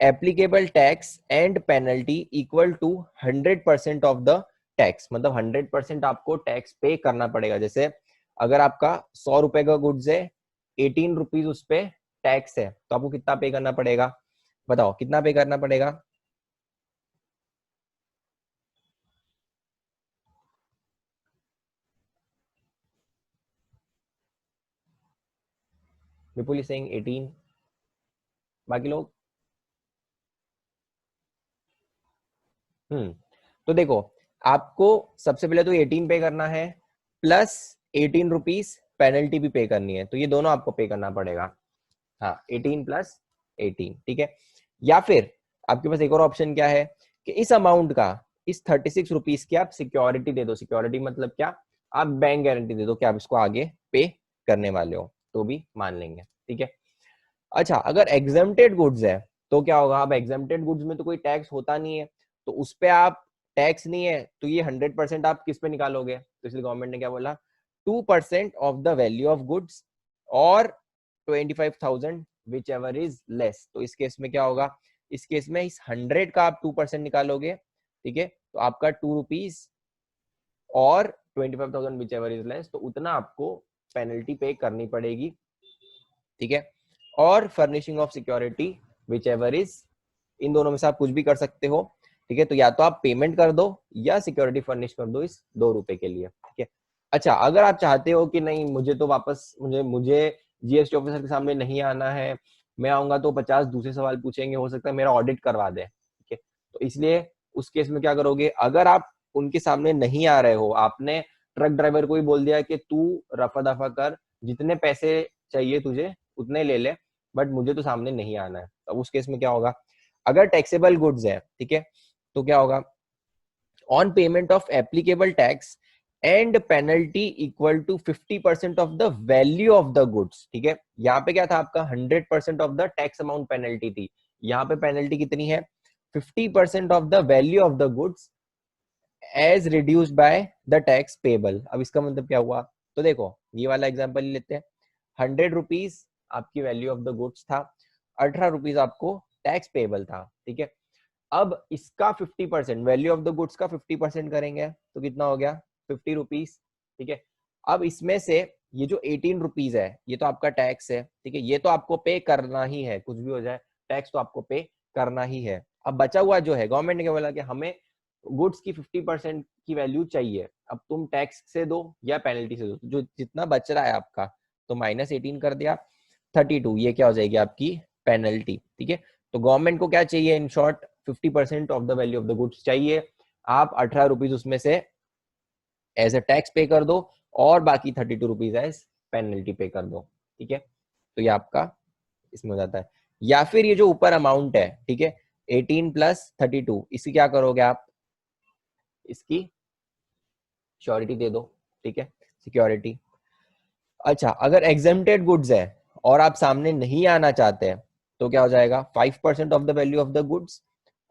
Speaker 1: applicable tax and penalty equal to 100% of the tax, मतलब 100% आपको टैक्स पे करना पड़ेगा। जैसे अगर आपका 100 रुपए का गुड्स है, 18 रुपीज उस पे टैक्स है, तो आपको कितना पे करना पड़ेगा, बताओ कितना पे करना पड़ेगा? विपुल इज सेइंग 18, बाकी लोग? तो देखो, आपको सबसे पहले तो 18 पे करना है, प्लस 18 रुपीज पेनल्टी भी पे करनी है, तो ये दोनों आपको पे करना पड़ेगा। हाँ, 18 + 18, ठीक है। या फिर आपके पास एक और ऑप्शन क्या है कि इस अमाउंट का, इस 36 रुपीज की आप सिक्योरिटी दे दो। सिक्योरिटी मतलब क्या? आप बैंक गारंटी दे दो कि आप इसको आगे पे करने वाले हो, तो भी मान लेंगे, ठीक है। अच्छा, अगर एग्जेम्प्टेड गुड्स है तो क्या होगा? अब एग्जेम्प्टेड गुड्स में तो कोई टैक्स होता नहीं है, तो उस पे आप टैक्स नहीं है, तो ये 100% आप किस पे निकालोगे? तो इसलिए गवर्नमेंट ने क्या बोला, 2% of the value of goods और 25,000 विच एवर इज लेस। तो इस केस में क्या होगा? इस केस में इस 100 का आप 2% निकालोगे, ठीक है, तो आपका 2 रुपीज और 25,000 विच एवर इज लेस, तो उतना आपको पेनल्टी पे करनी पड़ेगी, ठीक है। और furnishing of security which ever is, इन दोनों में से आप कुछ भी कर सकते हो, ठीक है। तो या तो आप पेमेंट कर दो या सिक्योरिटी फर्निश कर दो इस 2 रुपए के लिए, ठीक है। अच्छा, अगर आप चाहते हो कि नहीं, मुझे तो वापस मुझे मुझे जीएसटी ऑफिसर के सामने नहीं आना है, मैं आऊंगा तो 50 दूसरे सवाल पूछेंगे, हो सकता है मेरा ऑडिट करवा दे, ठीक है। तो इसलिए उस केस में क्या करोगे? अगर आप उनके सामने नहीं आ रहे हो, आपने ट्रक ड्राइवर को ही बोल दिया कि तू रफा दफा कर, जितने पैसे चाहिए तुझे उतने ले ले, बट मुझे तो सामने नहीं आना है, तो उस केस में क्या होगा? अगर टैक्सेबल गुड्स है, ठीक है, तो क्या होगा? On payment of applicable tax and penalty equal to 50% of the value of the goods, ठीक है। यहाँ पे क्या था आपका? 100% of the tax amount penalty थी, यहाँ पे पेनल्टी कितनी है? 50% of the value of the goods as reduced by the tax payable. अब इसका मतलब क्या हुआ? तो देखो, ये वाला एग्जांपल लेते हैं। 100 रुपीज आपकी वैल्यू ऑफ द गुड्स था, 18 रुपीज आपको टैक्स पेबल था, ठीक है। अब इसका 50%, वैल्यू ऑफ द गुड्स का 50% करेंगे तो कितना हो गया? 50 रुपीज, ठीक है। अब इसमें से ये जो 18 रुपीज है, ये तो आपका टैक्स है, ठीक है, ये तो आपको पे करना ही है, कुछ भी हो जाए टैक्स तो आपको पे करना ही है। अब बचा हुआ जो है, गवर्नमेंट ने क्या बोला कि हमें गुड्स की 50% की वैल्यू चाहिए, अब तुम टैक्स से दो या पेनल्टी से दो, जो जितना बच रहा है आपका, तो -18 कर दिया, 32, ये क्या हो जाएगी आपकी पेनल्टी, ठीक है। तो गवर्नमेंट को क्या चाहिए? In short 50% of the value of the goods चाहिए, आप 18 रुपीज उसमें से एज ए टैक्स पे कर दो और बाकी 32 रुपीज एज पेनल्टी पे कर दो, ठीक है। तो ये आपका इसमें हो जाता है। या फिर ये जो ऊपर अमाउंट है, ठीक है, 18 + 32, इसकी क्या करोगे आप? इसकी श्योरिटी दे दो, ठीक है, सिक्योरिटी। अच्छा, अगर एग्जेम्प्टेड गुड्स है और आप सामने नहीं आना चाहते हैं, तो क्या हो जाएगा? 5% of the value of the goods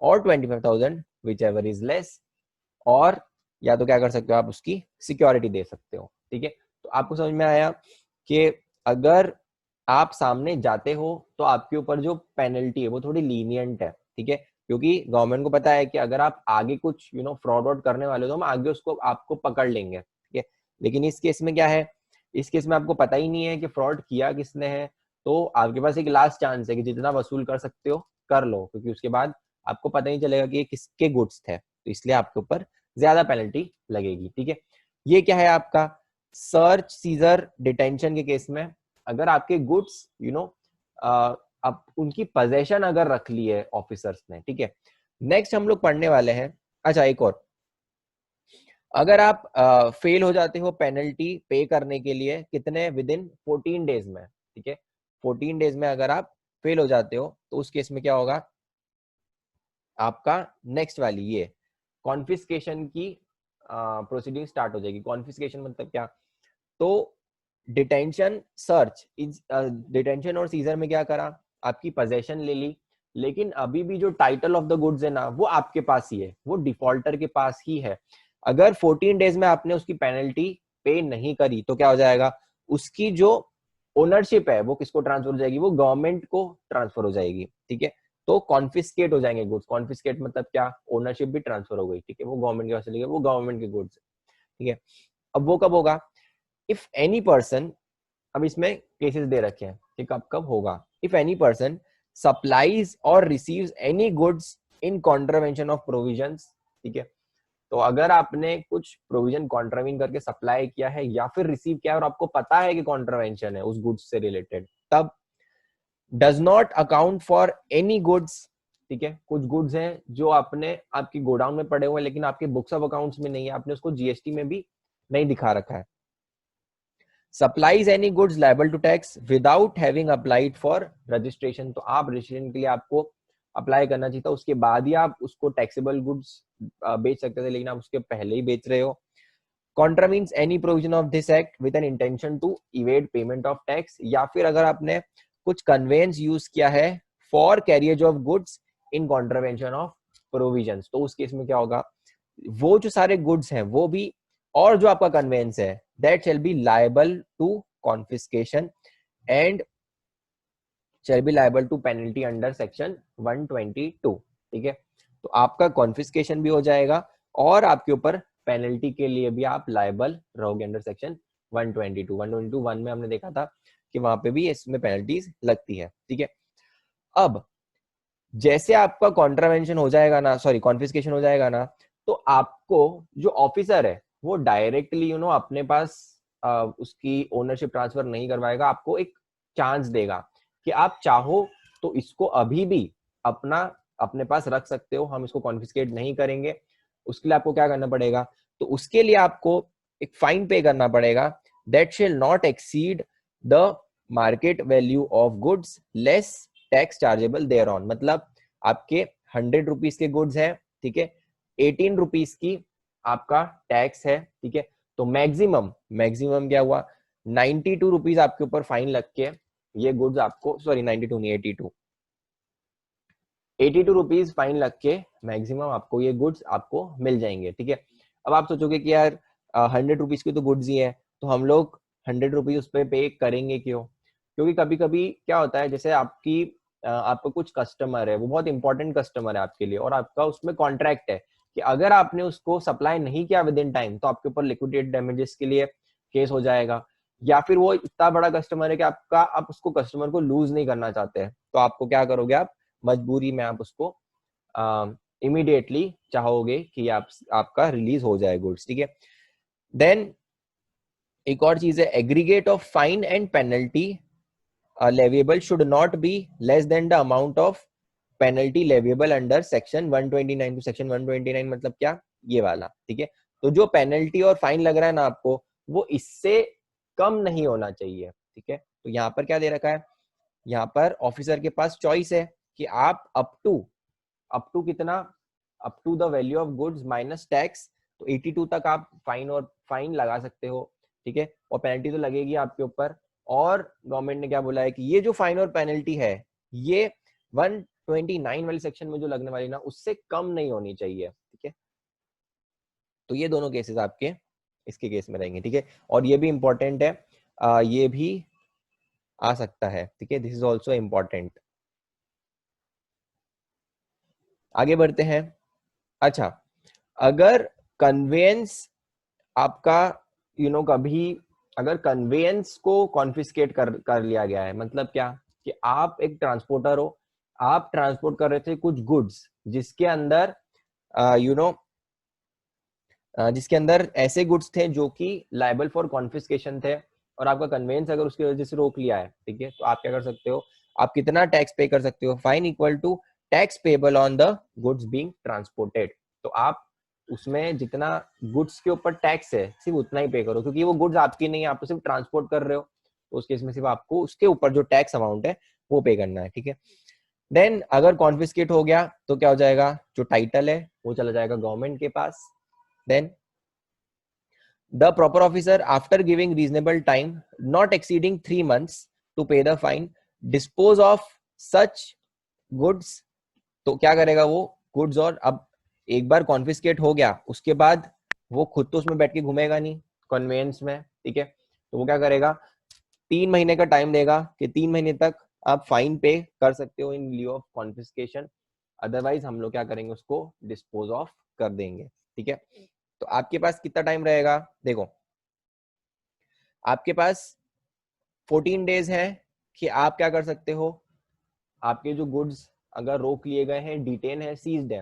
Speaker 1: और 25,000 विच एवर इज लेस, और या तो क्या कर सकते हो आप? उसकी सिक्योरिटी दे सकते हो, ठीक है। तो आपको समझ में आया कि अगर आप सामने जाते हो तो आपके ऊपर जो पेनल्टी है वो थोड़ी लीनियंट है, ठीक है, क्योंकि गवर्नमेंट को पता है कि अगर आप आगे कुछ फ्रॉड वॉड करने वाले हो तो हम आगे उसको आपको पकड़ लेंगे, ठीक है। लेकिन इस केस में क्या है? इस केस में आपको पता ही नहीं है कि फ्रॉड किया किसने है, तो आपके पास एक लास्ट चांस है कि जितना वसूल कर सकते हो कर लो, क्योंकि उसके बाद आपको पता नहीं चलेगा कि ये किसके गुड्स थे, तो इसलिए आपके ऊपर ज्यादा पेनल्टी लगेगी, ठीक है। ये क्या है आपका? सर्च सीजर डिटेंशन के केस में अगर आपके गुड्स अब उनकी पोजेशन अगर रख ली है ऑफिसर्स ने, ठीक है। नेक्स्ट हम लोग पढ़ने वाले हैं। अच्छा, एक और, अगर आप फेल हो जाते हो पेनल्टी पे करने के लिए, कितने? विद इन 14 डेज में, ठीक है। 14 डेज में अगर आप फेल हो जाते हो तो उस केस में क्या होगा? आपका नेक्स्ट वाली ये कॉन्फिस्केशन की प्रोसीडिंग स्टार्ट हो जाएगी। कॉन्फिस्केशन मतलब क्या? तो डिटेंशन सर्च इज, डिटेंशन और सीजर में क्या करा? आपकी पोजेशन ले ली, लेकिन अभी भी जो टाइटल ऑफ द गुड्स है ना, वो आपके पास ही है, वो डिफॉल्टर के पास ही है। अगर 14 डेज में आपने उसकी पेनल्टी पे नहीं करी तो क्या हो जाएगा? उसकी जो ओनरशिप है वो किसको ट्रांसफर हो जाएगी? वो गवर्नमेंट को ट्रांसफर हो जाएगी, ठीक है। तो कॉन्फिस्केट हो जाएंगे गुड्स। कॉन्फिस्केट मतलब क्या? ओनरशिप भी ट्रांसफर हो गई, ठीक है, वो गवर्नमेंट के पास चली गई, वो गवर्नमेंट के गुड्स, ठीक है। अब वो कब होगा? इफ एनी पर्सन, अब इसमें केसेस दे रखे हैं कि कब कब होगा। इफ एनी पर्सन सप्लाईज और receives any goods in contravention of provisions, ठीक है। तो अगर आपने कुछ प्रोविजन कॉन्ट्रावीन करके सप्लाई किया है या फिर रिसीव किया है और आपको पता है कि कॉन्ट्रावेंशन है उस गुड्स से रिलेटेड, तब does not account for any goods, ठीक है। कुछ गुड्स हैं जो आपने आपकी गोडाउन में पड़े हुए हैं लेकिन आपके बुक्स ऑफ अकाउंट्स में नहीं है, आपने उसको जीएसटी में भी नहीं दिखा रखा है। Supplies any goods liable to tax without having applied for registration, तो आप रजिस्ट्रेशन के लिए आपको अप्लाई करना चाहिए था, उसके बाद ही आप उसको टैक्सेबल गुड्स बेच सकते थे, लेकिन आप उसके पहले ही बेच रहे हो। Contravenes any provision of this act with an intention to evade payment of tax, या फिर अगर आपने कुछ कन्वेंस यूज किया है for carriage of goods in contravention of provisions, तो उस केस में क्या होगा, वो जो सारे गुड्स हैं वो भी और जो आपका कन्वेंस है that shall be liable to confiscation and shall be liable to penalty under section 122, ठीक है। तो आपका कॉन्फिस्केशन भी हो जाएगा और आपके ऊपर पेनल्टी के लिए भी आप लायबल रहोगे अंडर सेक्शन 122। 122 में हमने देखा था कि वहां पे भी इसमें पेनल्टीज लगती है, ठीक है। अब जैसे आपका कॉन्ट्रावेंशन हो जाएगा ना, सॉरी कॉन्फिस्केशन हो जाएगा ना, तो आपको जो ऑफिसर है वो डायरेक्टली अपने पास उसकी ओनरशिप ट्रांसफर नहीं करवाएगा, आपको एक चांस देगा कि आप चाहो तो इसको अभी भी अपने पास रख सकते हो, हम इसको कॉन्फिस्केट नहीं करेंगे। उसके लिए आपको क्या करना पड़ेगा, तो उसके लिए आपको एक फाइन पे करना पड़ेगा, that shall not exceed the market value of goods less tax chargeable thereon, मतलब आपके 100 रुपीज के गुड्स है, ठीक है, 18 रुपीज की आपका टैक्स है, ठीक है। तो मैक्सिमम क्या हुआ, 92 रुपीज आपके ऊपर फाइन लग के ये गुड्स आपको, सॉरी 92 नहीं 82 रुपीज फाइन लग के मैक्सिमम आपको ये गुड्स आपको मिल जाएंगे, ठीक है। अब आप सोचोगे कि यार 100 रुपीज की तो गुड्स ही है, तो हम लोग 100 रुपीज उस पर पे करेंगे क्यों, क्योंकि कभी कभी क्या होता है, जैसे आपको कुछ कस्टमर है, वो बहुत इंपॉर्टेंट कस्टमर है आपके लिए और आपका उसमें कॉन्ट्रैक्ट है कि अगर आपने उसको सप्लाई नहीं किया विद इन टाइम तो आपके ऊपर लिक्विडेटेड डैमेजेस के लिए केस हो जाएगा, या फिर वो इतना बड़ा कस्टमर है कि आप उसको कस्टमर को लूज नहीं करना चाहते हैं, तो आपको क्या करोगे, आप मजबूरी में आप उसको इमीडिएटली चाहोगे कि आपका रिलीज हो जाए गुड्स, ठीक है। देन एक और चीज है, aggregate of fine and penalty leviable should not be less than the amount of penalty leviable under section 129 to section 129, मतलब क्या, ये वाला, ठीक है। तो जो पेनल्टी और फाइन लग रहा है ना आपको, वो इससे कम नहीं होना चाहिए, ठीक है। तो यहाँ पर क्या दे रखा है, यहाँ पर ऑफिसर के पास चॉइस है कि आप अप टू कितना, up to the value of goods minus tax, तो 82 तक आप फाइन लगा सकते हो, ठीक है, और पेनल्टी तो लगेगी आपके ऊपर। और गवर्नमेंट ने क्या बोला है कि ये जो फाइन और पेनल्टी है ये 129 वाली सेक्शन में जो लगने वाली ना, उससे कम नहीं होनी चाहिए, ठीक है। तो ये दोनों केसेस आपके इसके केस में रहेंगे, ठीक है। और ये भी इंपॉर्टेंट है, ये भी आ सकता है, ठीक है, दिस इज ऑल्सो इम्पॉर्टेंट। आगे बढ़ते हैं। अच्छा, अगर कन्वेंस आपका कभी अगर कन्वेंस को कॉन्फिस्केट कर लिया गया है, मतलब क्या, कि आप एक ट्रांसपोर्टर हो, आप ट्रांसपोर्ट कर रहे थे कुछ गुड्स जिसके अंदर जिसके अंदर ऐसे गुड्स थे जो कि लायबल फॉर कॉन्फिस्केशन थे, और आपका कन्वेंस अगर उसकी वजह से रोक लिया है, ठीक है, तो आप क्या कर सकते हो, आप कितना टैक्स पे कर सकते हो, fine equal to tax payable on the goods being transported. तो आप उसमें जितना गुड्स के ऊपर टैक्स है सिर्फ उतना ही पे करो, क्योंकि वो गुड्स आपकी नहीं है, आप तो सिर्फ ट्रांसपोर्ट कर रहे हो, तो उस केस में सिर्फ आपको उसके ऊपर जो टैक्स अमाउंट है वो पे करना है, ठीक है। देन अगर कॉन्फिस्केट हो गया तो क्या हो जाएगा, जो टाइटल है वो चला जाएगा गवर्नमेंट के पास। Then the proper officer, after giving reasonable time not exceeding 3 months to pay the fine, dispose of such goods, तो क्या करेगा वो गुड्स, और अब एक बार कॉन्फिस्केट हो गया उसके बाद वो खुद तो उसमें बैठ के घूमेगा नहीं कन्वेंस में, ठीक है, तो वो क्या करेगा, 3 महीने का टाइम देगा कि 3 महीने तक आप फाइन पे कर सकते हो इन लिeu ऑफ कॉन्फिस्केशन, अदरवाइज हम लोग क्या करेंगे, उसको डिस्पोज ऑफ कर देंगे, ठीक है। तो आपके पास कितना टाइम रहेगा, देखो आपके पास 14 डेज है कि आप क्या कर सकते हो, आपके जो गुड्स अगर रोक लिए गए हैं, डिटेन है, सीज्ड है,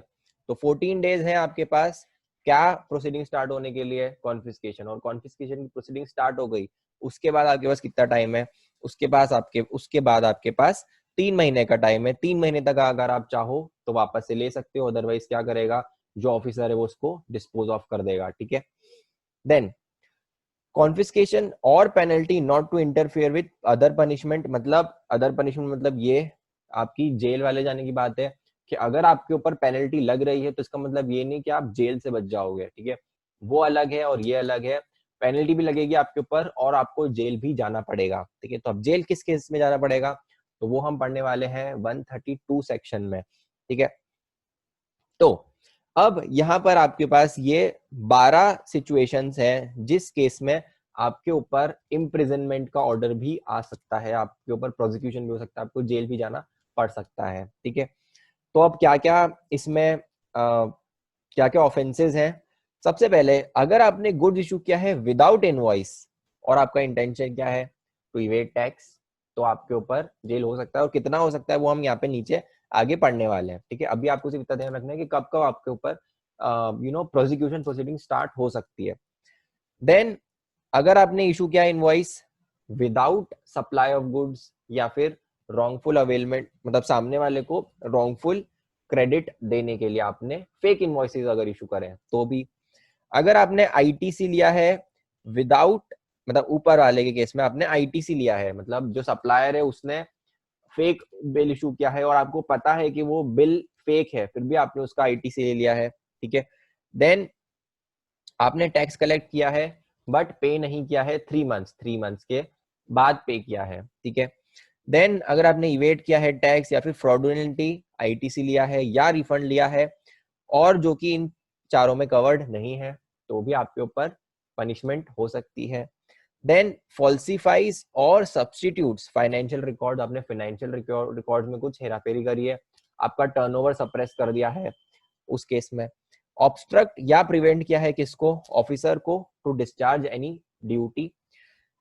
Speaker 1: तो 14 डेज है आपके पास क्या प्रोसीडिंग स्टार्ट होने के लिए, कॉन्फिस्केशन। और कॉन्फिस्केशन की प्रोसीडिंग स्टार्ट हो गई, उसके बाद आपके पास कितना टाइम है, उसके बाद आपके पास 3 महीने का टाइम है। 3 महीने तक अगर आप चाहो तो वापस से ले सकते हो, अदरवाइज क्या करेगा जो ऑफिसर है वो उसको डिस्पोज ऑफ कर देगा, ठीक है। देन कॉन्फिस्केशन और penalty not to interfere with other punishment, मतलब अदर पनिशमेंट मतलब ये आपकी जेल वाले जाने की बात है कि अगर आपके ऊपर पेनल्टी लग रही है तो इसका मतलब ये नहीं कि आप जेल से बच जाओगे, ठीक है, वो अलग है और ये अलग है। पेनल्टी भी लगेगी आपके ऊपर और आपको जेल भी जाना पड़ेगा, ठीक है। तो अब जेल किस केस में जाना पड़ेगा, तो वो हम पढ़ने वाले हैं 132 सेक्शन में, ठीक है। तो अब यहाँ पर आपके पास ये 12 सिचुएशंस हैं जिस केस में आपके ऊपर इम्प्रिजनमेंट का ऑर्डर भी आ सकता है, आपके ऊपर प्रोसिक्यूशन भी हो सकता है, आपको जेल भी जाना पड़ सकता है, ठीक है। तो अब क्या क्या इसमें क्या क्या ऑफेंसेस हैं। सबसे पहले अगर आपने गुड्स इशू किया है विदाउट इनवॉइस और आपका इंटेंशन क्या है टू इवेड टैक्स, तो आपके ऊपर जेल हो सकता है, और कितना हो सकता है वो हम यहाँ पे नीचे आगे पढ़ने वाले हैं, ठीक है। अभी आपको सिर्फ इतना ध्यान रखना है कि कब कब आपके ऊपर प्रोसिक्यूशन प्रोसीडिंग स्टार्ट हो सकती है। देन अगर आपने इशू किया invoice without supply of goods या फिर रॉन्गफुल अवेलमेंट, मतलब सामने वाले को रॉन्गफुल क्रेडिट देने के लिए आपने फेक इनवॉइसेस अगर इशू करें तो भी। अगर आपने आईटीसी लिया है विदाउट, मतलब ऊपर वाले के केस में आपने आईटीसी लिया है, मतलब जो सप्लायर है उसने फेक बिल इशू किया है और आपको पता है कि वो बिल फेक है, फिर भी आपने उसका आईटीसी ले लिया है, ठीक है। देन आपने टैक्स कलेक्ट किया है बट पे नहीं किया है 3 मंथ्स के बाद पे किया है, ठीक है। देन अगर आपने इवेट किया है टैक्स या फिर फ्रॉडुलेंटली आईटीसी लिया है या रिफंड लिया है और जो कि इन चारों में कवर्ड नहीं है, तो भी आपके ऊपर पनिशमेंट हो सकती है। देन फॉल्सिफाइज और सब्सटीट्यूट्स फाइनेंशियल रिकॉर्ड, आपने फाइनेंशियल रिकॉर्ड में कुछ हेराफेरी करी है, आपका टर्नओवर सप्रेस कर दिया है, उस केस में ऑब्स्ट्रक्ट या प्रिवेंट किया है किसको, ऑफिसर को, टू डिस्चार्ज एनी ड्यूटी,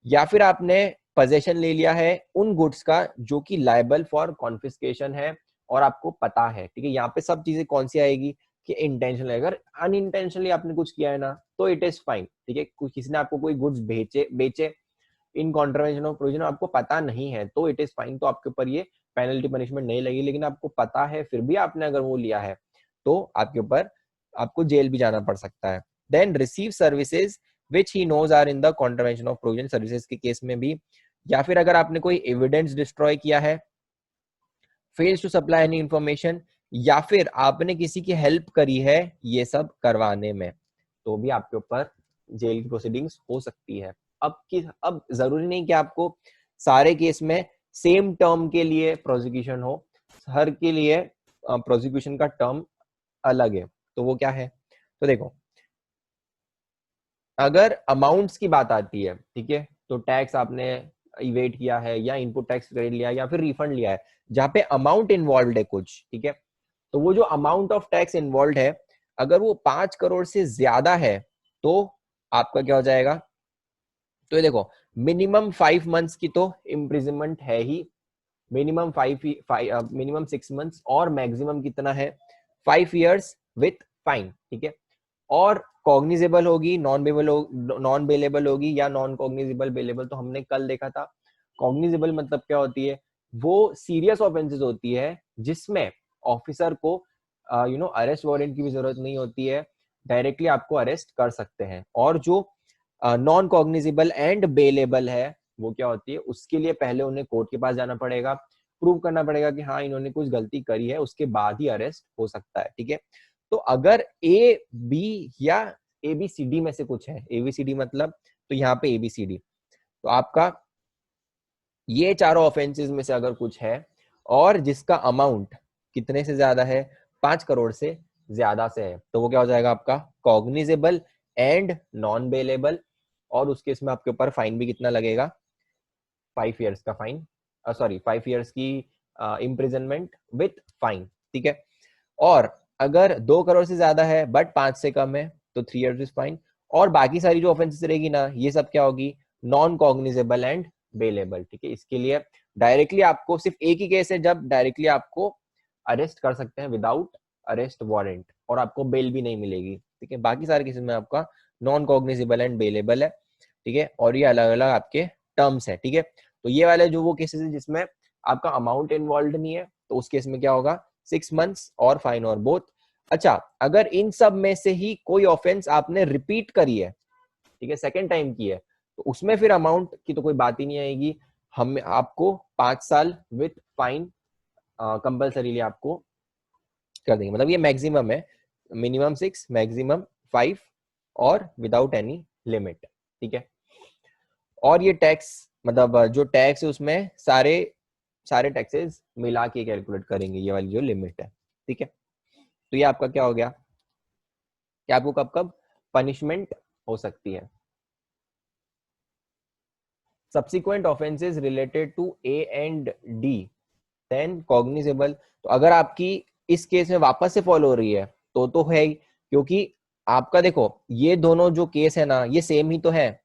Speaker 1: या फिर आपने पोजेशन ले लिया है उन गुड्स का जो कि लायबल फॉर कॉन्फिस्केशन है और आपको पता है, ठीक है। यहाँ पे सब चीजें कौन सी आएगी कि इंटेंशनली, अगर अनइंटेंशनली आपने कुछ किया है ना तो इट इज फाइन, ठीक है। किसी ने आपको कोई गुड्स बेचे इन कॉन्ट्रावेंशन ऑफ प्रोविजन, आपको पता नहीं है तो इट इज फाइन, तो आपके ऊपर ये पेनल्टी पनिशमेंट नहीं लगी। लेकिन आपको पता है फिर भी आपने अगर वो लिया है तो आपके ऊपर आपको जेल भी जाना पड़ सकता है। Then receive services which he knows are in the contravention of provision, services के केस में भी, या फिर अगर आपने कोई एविडेंस डिस्ट्रॉय किया है, fails to supply any information, या फिर आपने किसी की हेल्प करी है ये सब करवाने में, तो भी आपके ऊपर जेल की प्रोसीडिंग्स हो सकती है। अब जरूरी नहीं कि आपको सारे केस में सेम टर्म के लिए प्रोसिक्यूशन हो, हर के लिए प्रोसिक्यूशन का टर्म अलग है। तो वो क्या है, तो देखो अगर अमाउंट्स की बात आती है, ठीक है, तो टैक्स आपने इवेट किया है या इनपुट टैक्स क्रेडिट लिया या फिर रिफंड लिया है, जहां पे अमाउंट इन्वॉल्व है कुछ, ठीक है, तो वो जो अमाउंट ऑफ टैक्स इन्वॉल्व है अगर वो 5 करोड़ से ज्यादा है तो आपका क्या हो जाएगा, तो ये देखो मिनिमम 5 मंथ्स की तो इम्प्रिजनमेंट है ही, मिनिमम 6 मंथ्स और मैक्सिमम कितना है 5 years विथ फाइन, ठीक है। और कॉग्निजेबल होगी, नॉन बेलेबल होगी या नॉन कॉग्निजेबल बेलेबल, तो हमने कल देखा था। कॉग्निजेबल मतलब क्या होती है, वो सीरियस ऑफेंसेस होती है जिसमें ऑफिसर को अरेस्ट वारंट की भी जरूरत नहीं होती है, डायरेक्टली आपको अरेस्ट कर सकते हैं। और जो नॉन कॉग्निजेबल एंड बेलेबल है वो क्या होती है, उसके लिए पहले उन्हें कोर्ट के पास जाना पड़ेगा, प्रूव करना पड़ेगा कि हाँ इन्होंने कुछ गलती करी है, उसके बाद ही अरेस्ट हो सकता है, ठीक है। तो अगर ए बी या ए बी सी डी में से कुछ है, ए बी सी डी मतलब तो यहाँ पे ए बी सी डी, तो आपका ये चारों ऑफेंसेस में से अगर कुछ है और जिसका अमाउंट कितने से ज्यादा है, 5 करोड़ से ज्यादा से है, तो वो क्या हो जाएगा आपका कॉग्निजेबल एंड नॉन बेलेबल, और उस केस में आपके ऊपर फाइन भी कितना लगेगा, 5 years का फाइन, सॉरी 5 years की इम्प्रिजनमेंट विथ फाइन, ठीक है। और अगर 2 करोड़ से ज्यादा है बट 5 से कम है तो 3 years इज फाइन, और बाकी सारी जो ऑफेंसेस रहेगी ना ये सब क्या होगी, नॉन कॉग्निजेबल एंड बेलेबल, ठीक है। इसके लिए डायरेक्टली आपको सिर्फ एक ही केस है जब डायरेक्टली आपको अरेस्ट कर सकते हैं विदाउट अरेस्ट वारंट, और आपको बेल भी नहीं मिलेगी, ठीक है। बाकी सारे केसेस में आपका नॉन कॉग्निजेबल एंड बेलेबल है, ठीक है, और ये अलग अलग आपके टर्म्स है, ठीक है। तो ये वाले जो वो केसेस है जिसमें आपका अमाउंट इन्वॉल्व नहीं है, तो उस केस में क्या होगा, 6 months और फाइन और बोथ। अच्छा, अगर इन सब में से ही कोई ऑफेंस आपने रिपीट करी है, ठीक है, सेकेंड टाइम की है, तो उसमें फिर अमाउंट की तो कोई बात ही नहीं आएगी, हम आपको 5 साल विथ फाइन कंपल्सरीली आपको कर देंगे। मतलब ये मैक्सिमम है, मिनिमम 6, मैक्सिमम 5 और विदाउट एनी लिमिट, ठीक है। और ये टैक्स, मतलब जो टैक्स है उसमें सारे सारे टैक्सेस मिला के कैलकुलेट करेंगे, ये वाली जो लिमिट है, ठीक है। तो ये आपका क्या हो गया कि आपको कब कब पनिशमेंट हो सकती है। Subsequent offences related to A and D then cognizable. तो अगर आपकी इस केस में वापस से फॉलो हो रही है तो है ही, क्योंकि आपका देखो ये दोनों जो केस है ना ये सेम ही तो है,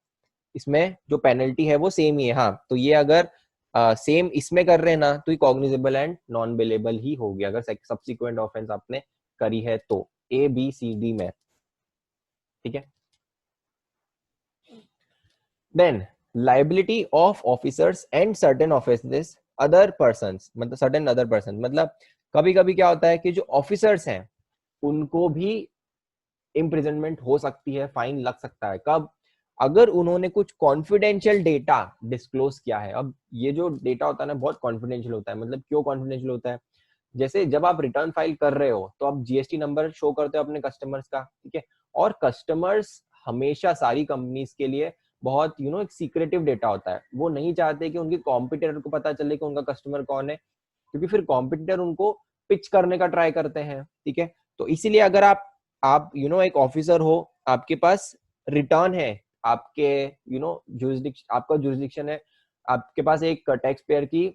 Speaker 1: इसमें जो पेनल्टी है वो सेम ही है। हाँ, तो ये अगर सेम इसमें कर रहे हैं ना तो ये कॉग्निजेबल एंड नॉन बेलेबल ही हो गया, अगर सब्सिक्वेंट ऑफेंस आपने करी है तो ए बी सी डी में, ठीक है। Then liability of officers and certain officers other persons, मतलब सर्टेन अदर पर्सन, मतलब कभी कभी क्या होता है कि जो ऑफिसर्स हैं उनको भी इम्प्रिजनमेंट हो सकती है, फाइन लग सकता है। कब, अगर उन्होंने कुछ कॉन्फिडेंशियल डेटा डिस्क्लोज किया है। अब ये जो डेटा होता है ना बहुत कॉन्फिडेंशियल होता है, मतलब क्यों कॉन्फिडेंशियल होता है, जैसे जब आप रिटर्न फाइल कर रहे हो तो आप जीएसटी नंबर शो करते हो अपने कस्टमर्स का, ठीक है, और कस्टमर्स हमेशा सारी कंपनीज के लिए बहुत एक सीक्रेटिव डेटा होता है, वो नहीं चाहते कि उनके कॉम्पिटिटर को पता चले कि उनका कस्टमर कौन है, क्योंकि फिर कॉम्पिटिटर उनको पिच करने का ट्राई करते हैं, ठीक है। तो इसीलिए अगर आप एक ऑफिसर हो, आपके पास रिटर्न है, आपके जुरिस्डिक्शन, आपका जुरिस्डिक्शन है, आपके पास एक टैक्स पेयर की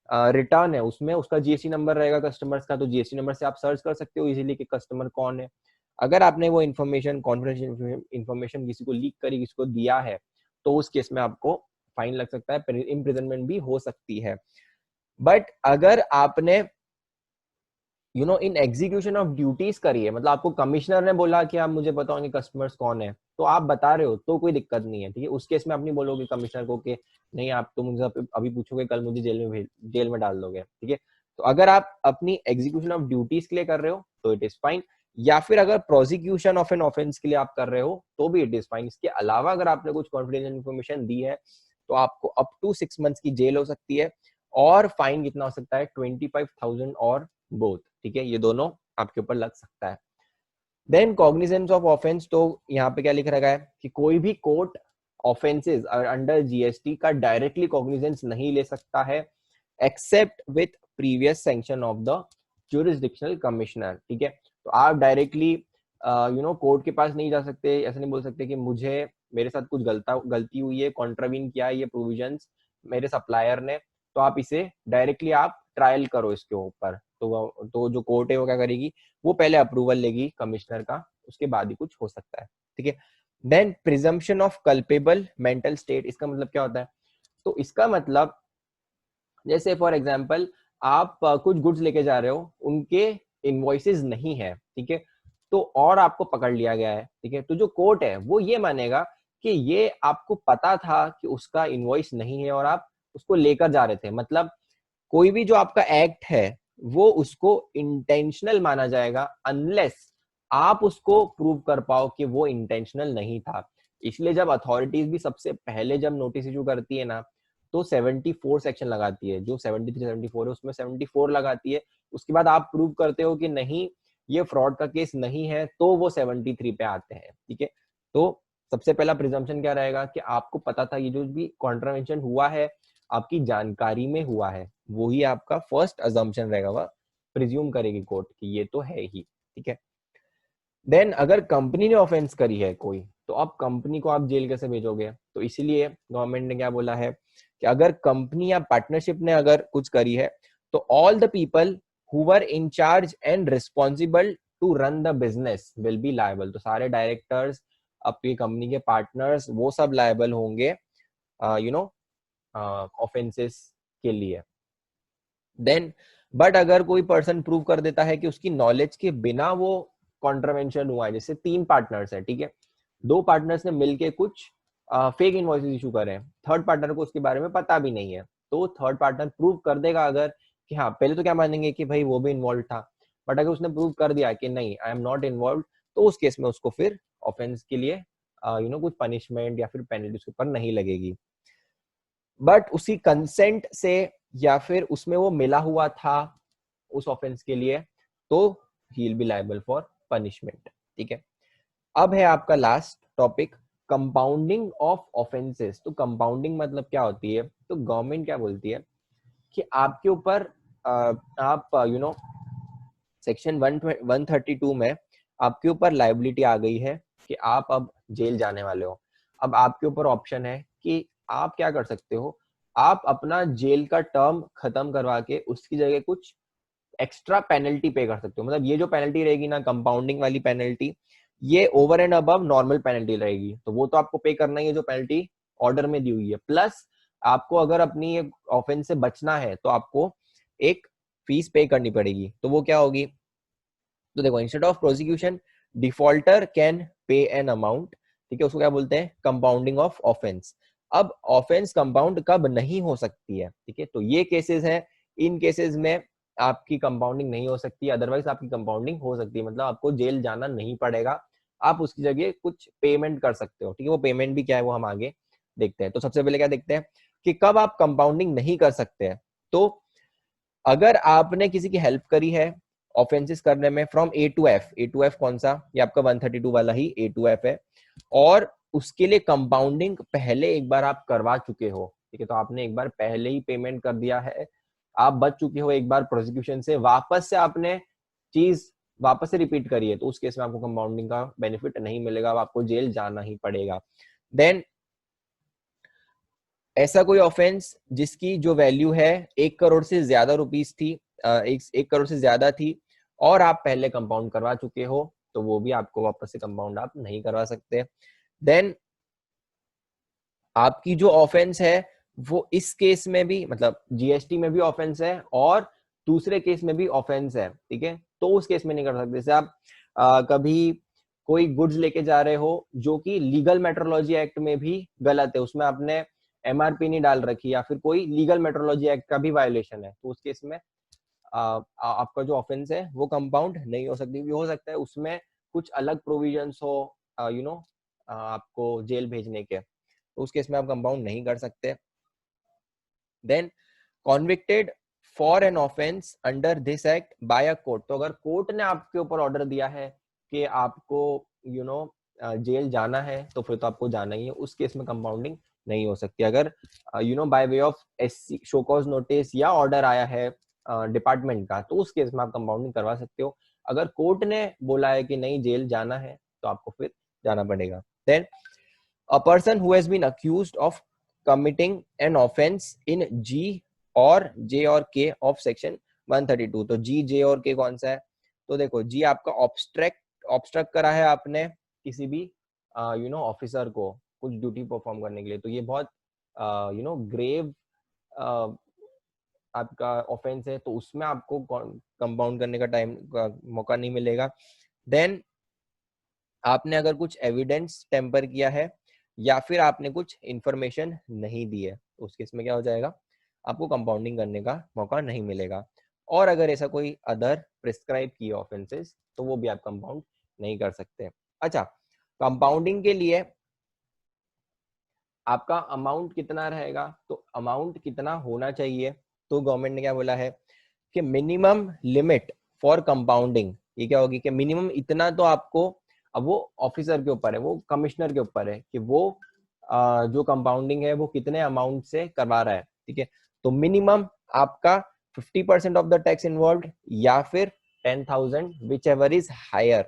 Speaker 1: रिटर्न है, उसमें उसका जीएसटी नंबर रहेगा कस्टमर्स का, तो जीएसटी नंबर से आप सर्च कर सकते हो इजीली कि कस्टमर कौन है। अगर आपने वो इन्फॉर्मेशन, कॉन्फिडेंशियल इन्फॉर्मेशन किसी को लीक करी, किसी को दिया है, तो उस केस में आपको फाइन लग सकता है, इम्प्रिजनमेंट भी हो सकती है। बट अगर आपने इन एग्जीक्यूशन ऑफ ड्यूटीज करी है, मतलब आपको कमिश्नर ने बोला कि आप मुझे बताओगे कस्टमर्स कौन है, तो आप बता रहे हो तो कोई दिक्कत नहीं है, ठीक है। उस केस में आप नहीं बोलोगे कमिश्नर को कि नहीं आप तो मुझे अभी पूछोगे, कल मुझे जेल में डाल दोगे, ठीक है। तो अगर आप अपनी एग्जीक्यूशन ऑफ ड्यूटीज के लिए कर रहे हो तो इट इज फाइन, या फिर अगर प्रोसिक्यूशन ऑफ एन ऑफेंस के लिए आप कर रहे हो तो भी इट इज फाइन। इसके अलावा अगर आपने कुछ कॉन्फिडेंशियल इन्फॉर्मेशन दी है तो आपको अप टू 6 months की जेल हो सकती है, और फाइन कितना हो सकता है, 25,000 और बोथ, ठीक है, ये दोनों आपके ऊपर लग सकता है। देन कॉग्निजेंस ऑफ ऑफेंस, तो यहाँ पे क्या लिख रखा है कि कोई भी कोर्ट ऑफेंसेस अंडर जीएसटी का डायरेक्टली कॉग्निजेंस नहीं ले सकता है except with previous sanction of the jurisdictional commissioner, ठीक है। तो आप डायरेक्टली कोर्ट के पास नहीं जा सकते, ऐसा नहीं बोल सकते कि मेरे साथ कुछ गलती हुई है, कॉन्ट्रावीन किया है ये प्रोविजंस मेरे सप्लायर ने, तो आप इसे डायरेक्टली आप ट्रायल करो इसके ऊपर। तो जो कोर्ट है वो क्या करेगी, वो पहले अप्रूवल लेगी कमिश्नर का, उसके बाद ही कुछ हो सकता है, ठीक है। Then presumption of culpable mental state, इसका मतलब क्या होता है, तो इसका मतलब जैसे फॉर एग्जांपल आप कुछ गुड्स लेके जा रहे हो, उनके इनवॉइसेस नहीं है, ठीक है, तो और आपको पकड़ लिया गया है, ठीक है, तो जो कोर्ट है वो ये मानेगा कि ये आपको पता था कि उसका इनवॉइस नहीं है और आप उसको लेकर जा रहे थे। मतलब कोई भी जो आपका एक्ट है वो उसको इंटेंशनल माना जाएगा अनलेस आप उसको प्रूव कर पाओ कि वो इंटेंशनल नहीं था। इसलिए जब अथॉरिटीज भी सबसे पहले जब नोटिस इशू करती है ना तो 74 सेक्शन लगाती है, जो 73 74 है उसमें 74 लगाती है। उसके बाद आप प्रूव करते हो कि नहीं ये फ्रॉड का केस नहीं है तो वो 73 पे आते हैं, ठीक है। तो सबसे पहला प्रिजम्पशन क्या रहेगा कि आपको पता था, ये जो भी कॉन्ट्रावेंशन हुआ है आपकी जानकारी में हुआ है, वो ही आपका फर्स्ट अजम्पशन रहेगा, वह प्रिज्यूम करेगी कोर्ट कि ये तो है ही, ठीक है। देन अगर कंपनी ने ऑफेंस करी है कोई, तो अब कंपनी को आप जेल कैसे भेजोगे, तो इसीलिए गवर्नमेंट ने क्या बोला है कि अगर कंपनी या पार्टनरशिप ने अगर कुछ करी है तो all the people who were in charge and responsible to run the business will be liable. तो सारे डायरेक्टर्स, आपकी कंपनी के पार्टनर्स, वो सब लायबल होंगे ऑफेंसेस के लिए, देन बट अगर कोई पर्सन प्रूव कर देता है कि उसकी नॉलेज के बिना वो कॉन्ट्रवेंशन हुआ है, जैसे 3 पार्टनर्स हैं, ठीक है, 2 पार्टनर्स ने मिलके कुछ फेक इनवॉइसेस इशू करे हैं, थर्ड पार्टनर को उसके बारे में पता भी नहीं है, तो थर्ड पार्टनर प्रूव कर देगा अगर कि हाँ, पहले तो क्या मानेंगे कि भाई वो भी इन्वॉल्व था, बट अगर उसने प्रूव कर दिया कि नहीं आई एम नॉट इन्वॉल्व, तो उस केस में उसको फिर ऑफेंस के लिए कुछ पनिशमेंट या फिर पेनल्टी उसके ऊपर नहीं लगेगी। बट उसी कंसेंट से या फिर उसमें वो मिला हुआ था उस ऑफेंस के लिए, तो he will be liable for punishment. ठीक है, अब है आपका last topic, compounding of offences. तो कंपाउंडिंग मतलब क्या होती है, तो गवर्नमेंट क्या बोलती है कि आपके ऊपर आप सेक्शन 132 में आपके ऊपर लाइबिलिटी आ गई है कि आप अब जेल जाने वाले हो। अब आपके ऊपर ऑप्शन है कि आप क्या कर सकते हो, आप अपना जेल का टर्म खत्म करवा के उसकी जगह कुछ एक्स्ट्रा पेनल्टी पे कर सकते हो। मतलब ये जो पेनल्टी रहेगी ना, कंपाउंडिंग वाली पेनल्टी, ये over and above normal penalty रहेगी, तो वो तो आपको पे करना ही है जो पेनल्टी ऑर्डर में दी हुई है। प्लस आपको अगर अपनी ऑफेंस से बचना है तो आपको एक फीस पे करनी पड़ेगी। तो वो क्या होगी, तो देखो, instead of prosecution defaulter can pay an amount. ठीक है, उसको क्या बोलते हैं, कंपाउंडिंग ऑफ ऑफेंस। अब ऑफेंस कंपाउंड कब नहीं हो सकती है, ठीक है, तो ये केसेस हैं, इन केसेस में आपकी कंपाउंडिंग नहीं हो सकती, अदरवाइज आपकी कंपाउंडिंग हो सकती है, मतलब आपको जेल जाना नहीं पड़ेगा, आप उसकी जगह कुछ पेमेंट कर सकते हो। ठीक है, वो पेमेंट भी क्या है वो हम आगे देखते हैं। तो सबसे पहले क्या देखते हैं कि कब आप कंपाउंडिंग नहीं कर सकते हैं। तो अगर आपने किसी की हेल्प करी है ऑफेंसेस करने में from A to F, A to F कौन सा, ये आपका 132 वाला ही ए टू एफ है, और उसके लिए कंपाउंडिंग पहले एक बार आप करवा चुके हो, ठीक है, तो आपने एक बार पहले ही पेमेंट कर दिया है, आप बच चुके हो एक बार प्रोसिक्यूशन से, वापस से आपने चीज वापस से रिपीट करी है, तो उस केस में आपको कंपाउंडिंग का बेनिफिट नहीं मिलेगा, आपको जेल जाना ही पड़ेगा। देन ऐसा कोई ऑफेंस जिसकी जो वैल्यू है 1 करोड़ से ज्यादा रुपीस थी, एक करोड़ से ज्यादा थी, और आप पहले कंपाउंड करवा चुके हो, तो वो भी आपको वापस से कंपाउंड आप नहीं करवा सकते। देन आपकी जो ऑफेंस है वो इस केस में भी, मतलब जीएसटी में भी ऑफेंस है और दूसरे केस में भी ऑफेंस है, ठीक है, तो उस केस में नहीं कर सकते। जैसे आप कभी कोई गुड्स लेके जा रहे हो जो कि लीगल मेट्रोलॉजी एक्ट में भी गलत है, उसमें आपने एमआरपी नहीं डाल रखी, या फिर कोई लीगल मेट्रोलॉजी एक्ट का भी वायोलेशन है, तो उस केस में आपका जो ऑफेंस है वो कंपाउंड नहीं हो सकती। भी हो सकता है उसमें कुछ अलग प्रोविजंस हो आपको जेल भेजने के, तो उस केस में आप कंपाउंड नहीं कर सकते। Then convicted for an offence under this act by a court, तो अगर कोर्ट ने आपके ऊपर ऑर्डर दिया है कि आपको जेल जाना है, तो फिर तो आपको जाना ही है, उस केस में कंपाउंडिंग नहीं हो सकती। अगर bye way of SC show cause notice या ऑर्डर आया है डिपार्टमेंट का, तो उस केस में आप कंपाउंडिंग करवा सकते हो। अगर कोर्ट ने बोला है कि नहीं जेल जाना है, तो आपको फिर जाना पड़ेगा। Then a person who has been accused of committing an offense in G or J और K of section 132, तो G, J और K कौन सा है, तो देखो G आपका ऑब्स्ट्रक्ट करा है आपने किसी भी ऑफिसर को कुछ ड्यूटी परफॉर्म करने के लिए, तो ये बहुत ग्रेव आपका ऑफेंस है, तो उसमें आपको कंपाउंड करने का टाइम का मौका नहीं मिलेगा। देन आपने अगर कुछ एविडेंस टेम्पर किया है या फिर आपने कुछ इंफॉर्मेशन नहीं दी है, तो उस केस में क्या हो जाएगा, आपको कंपाउंडिंग करने का मौका नहीं मिलेगा। और अगर ऐसा कोई अदर प्रिस्क्राइब किए ऑफेंसेस, तो वो भी आप कंपाउंड नहीं कर सकते। अच्छा, कंपाउंडिंग के लिए आपका अमाउंट कितना रहेगा, तो अमाउंट कितना होना चाहिए, तो गवर्नमेंट ने क्या बोला है कि मिनिमम लिमिट फॉर कंपाउंडिंग, ये क्या होगी कि मिनिमम इतना तो आपको, अब वो ऑफिसर के ऊपर है, वो कमिश्नर के ऊपर है कि वो जो कंपाउंडिंग है वो कितने अमाउंट से करवा रहा है, ठीक है, तो मिनिमम आपका 50% ऑफ द टैक्स इन्वॉल्व या फिर 10,000 विच एवर इज हायर,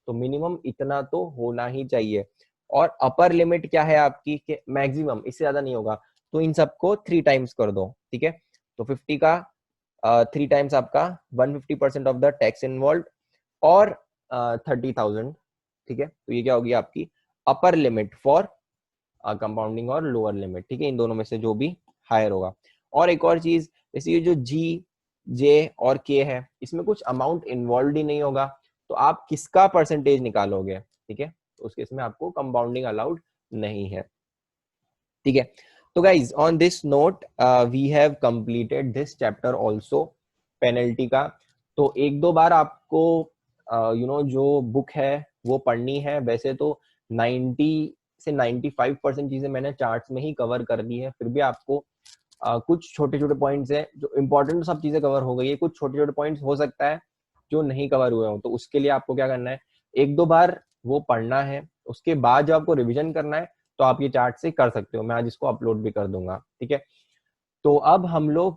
Speaker 1: तो मिनिमम इतना तो होना ही चाहिए। और अपर लिमिट क्या है आपकी कि मैक्सिमम इससे ज्यादा नहीं होगा, तो इन सबको 3 टाइम्स कर दो, ठीक है, तो 50 का 3 टाइम्स आपका 150% ऑफ द टैक्स इन्वॉल्व और 30,000, ठीक है, तो ये क्या होगी आपकी अपर लिमिट फॉर कंपाउंडिंग और लोअर लिमिट, ठीक है, इन दोनों में से जो भी हायर होगा। और एक और चीज, जैसे ये जो जी जे और के है, इसमें कुछ अमाउंट इन्वॉल्व ही नहीं होगा, तो आप किसका परसेंटेज निकालोगे? ठीक है, तो उस केस में आपको कंपाउंडिंग अलाउड नहीं है। ठीक है, तो guys on this note we have completed this chapter also, penalty का। तो एक दो बार आपको जो बुक है वो पढ़नी है। वैसे तो 90 से 95% चीजें मैंने चार्ट्स में ही कवर कर दी है, फिर भी आपको कुछ छोटे छोटे पॉइंट्स हैं जो इंपॉर्टेंट, सब चीजें कवर हो गई है, कुछ छोटे छोटे पॉइंट्स हो सकता है जो नहीं कवर हुए हो, तो उसके लिए आपको क्या करना है, एक दो बार वो पढ़ना है, उसके बाद जो आपको रिविजन करना है तो आप ये चार्ट से कर सकते हो, मैं आज इसको अपलोड भी कर दूंगा। ठीक है, तो अब हम लोग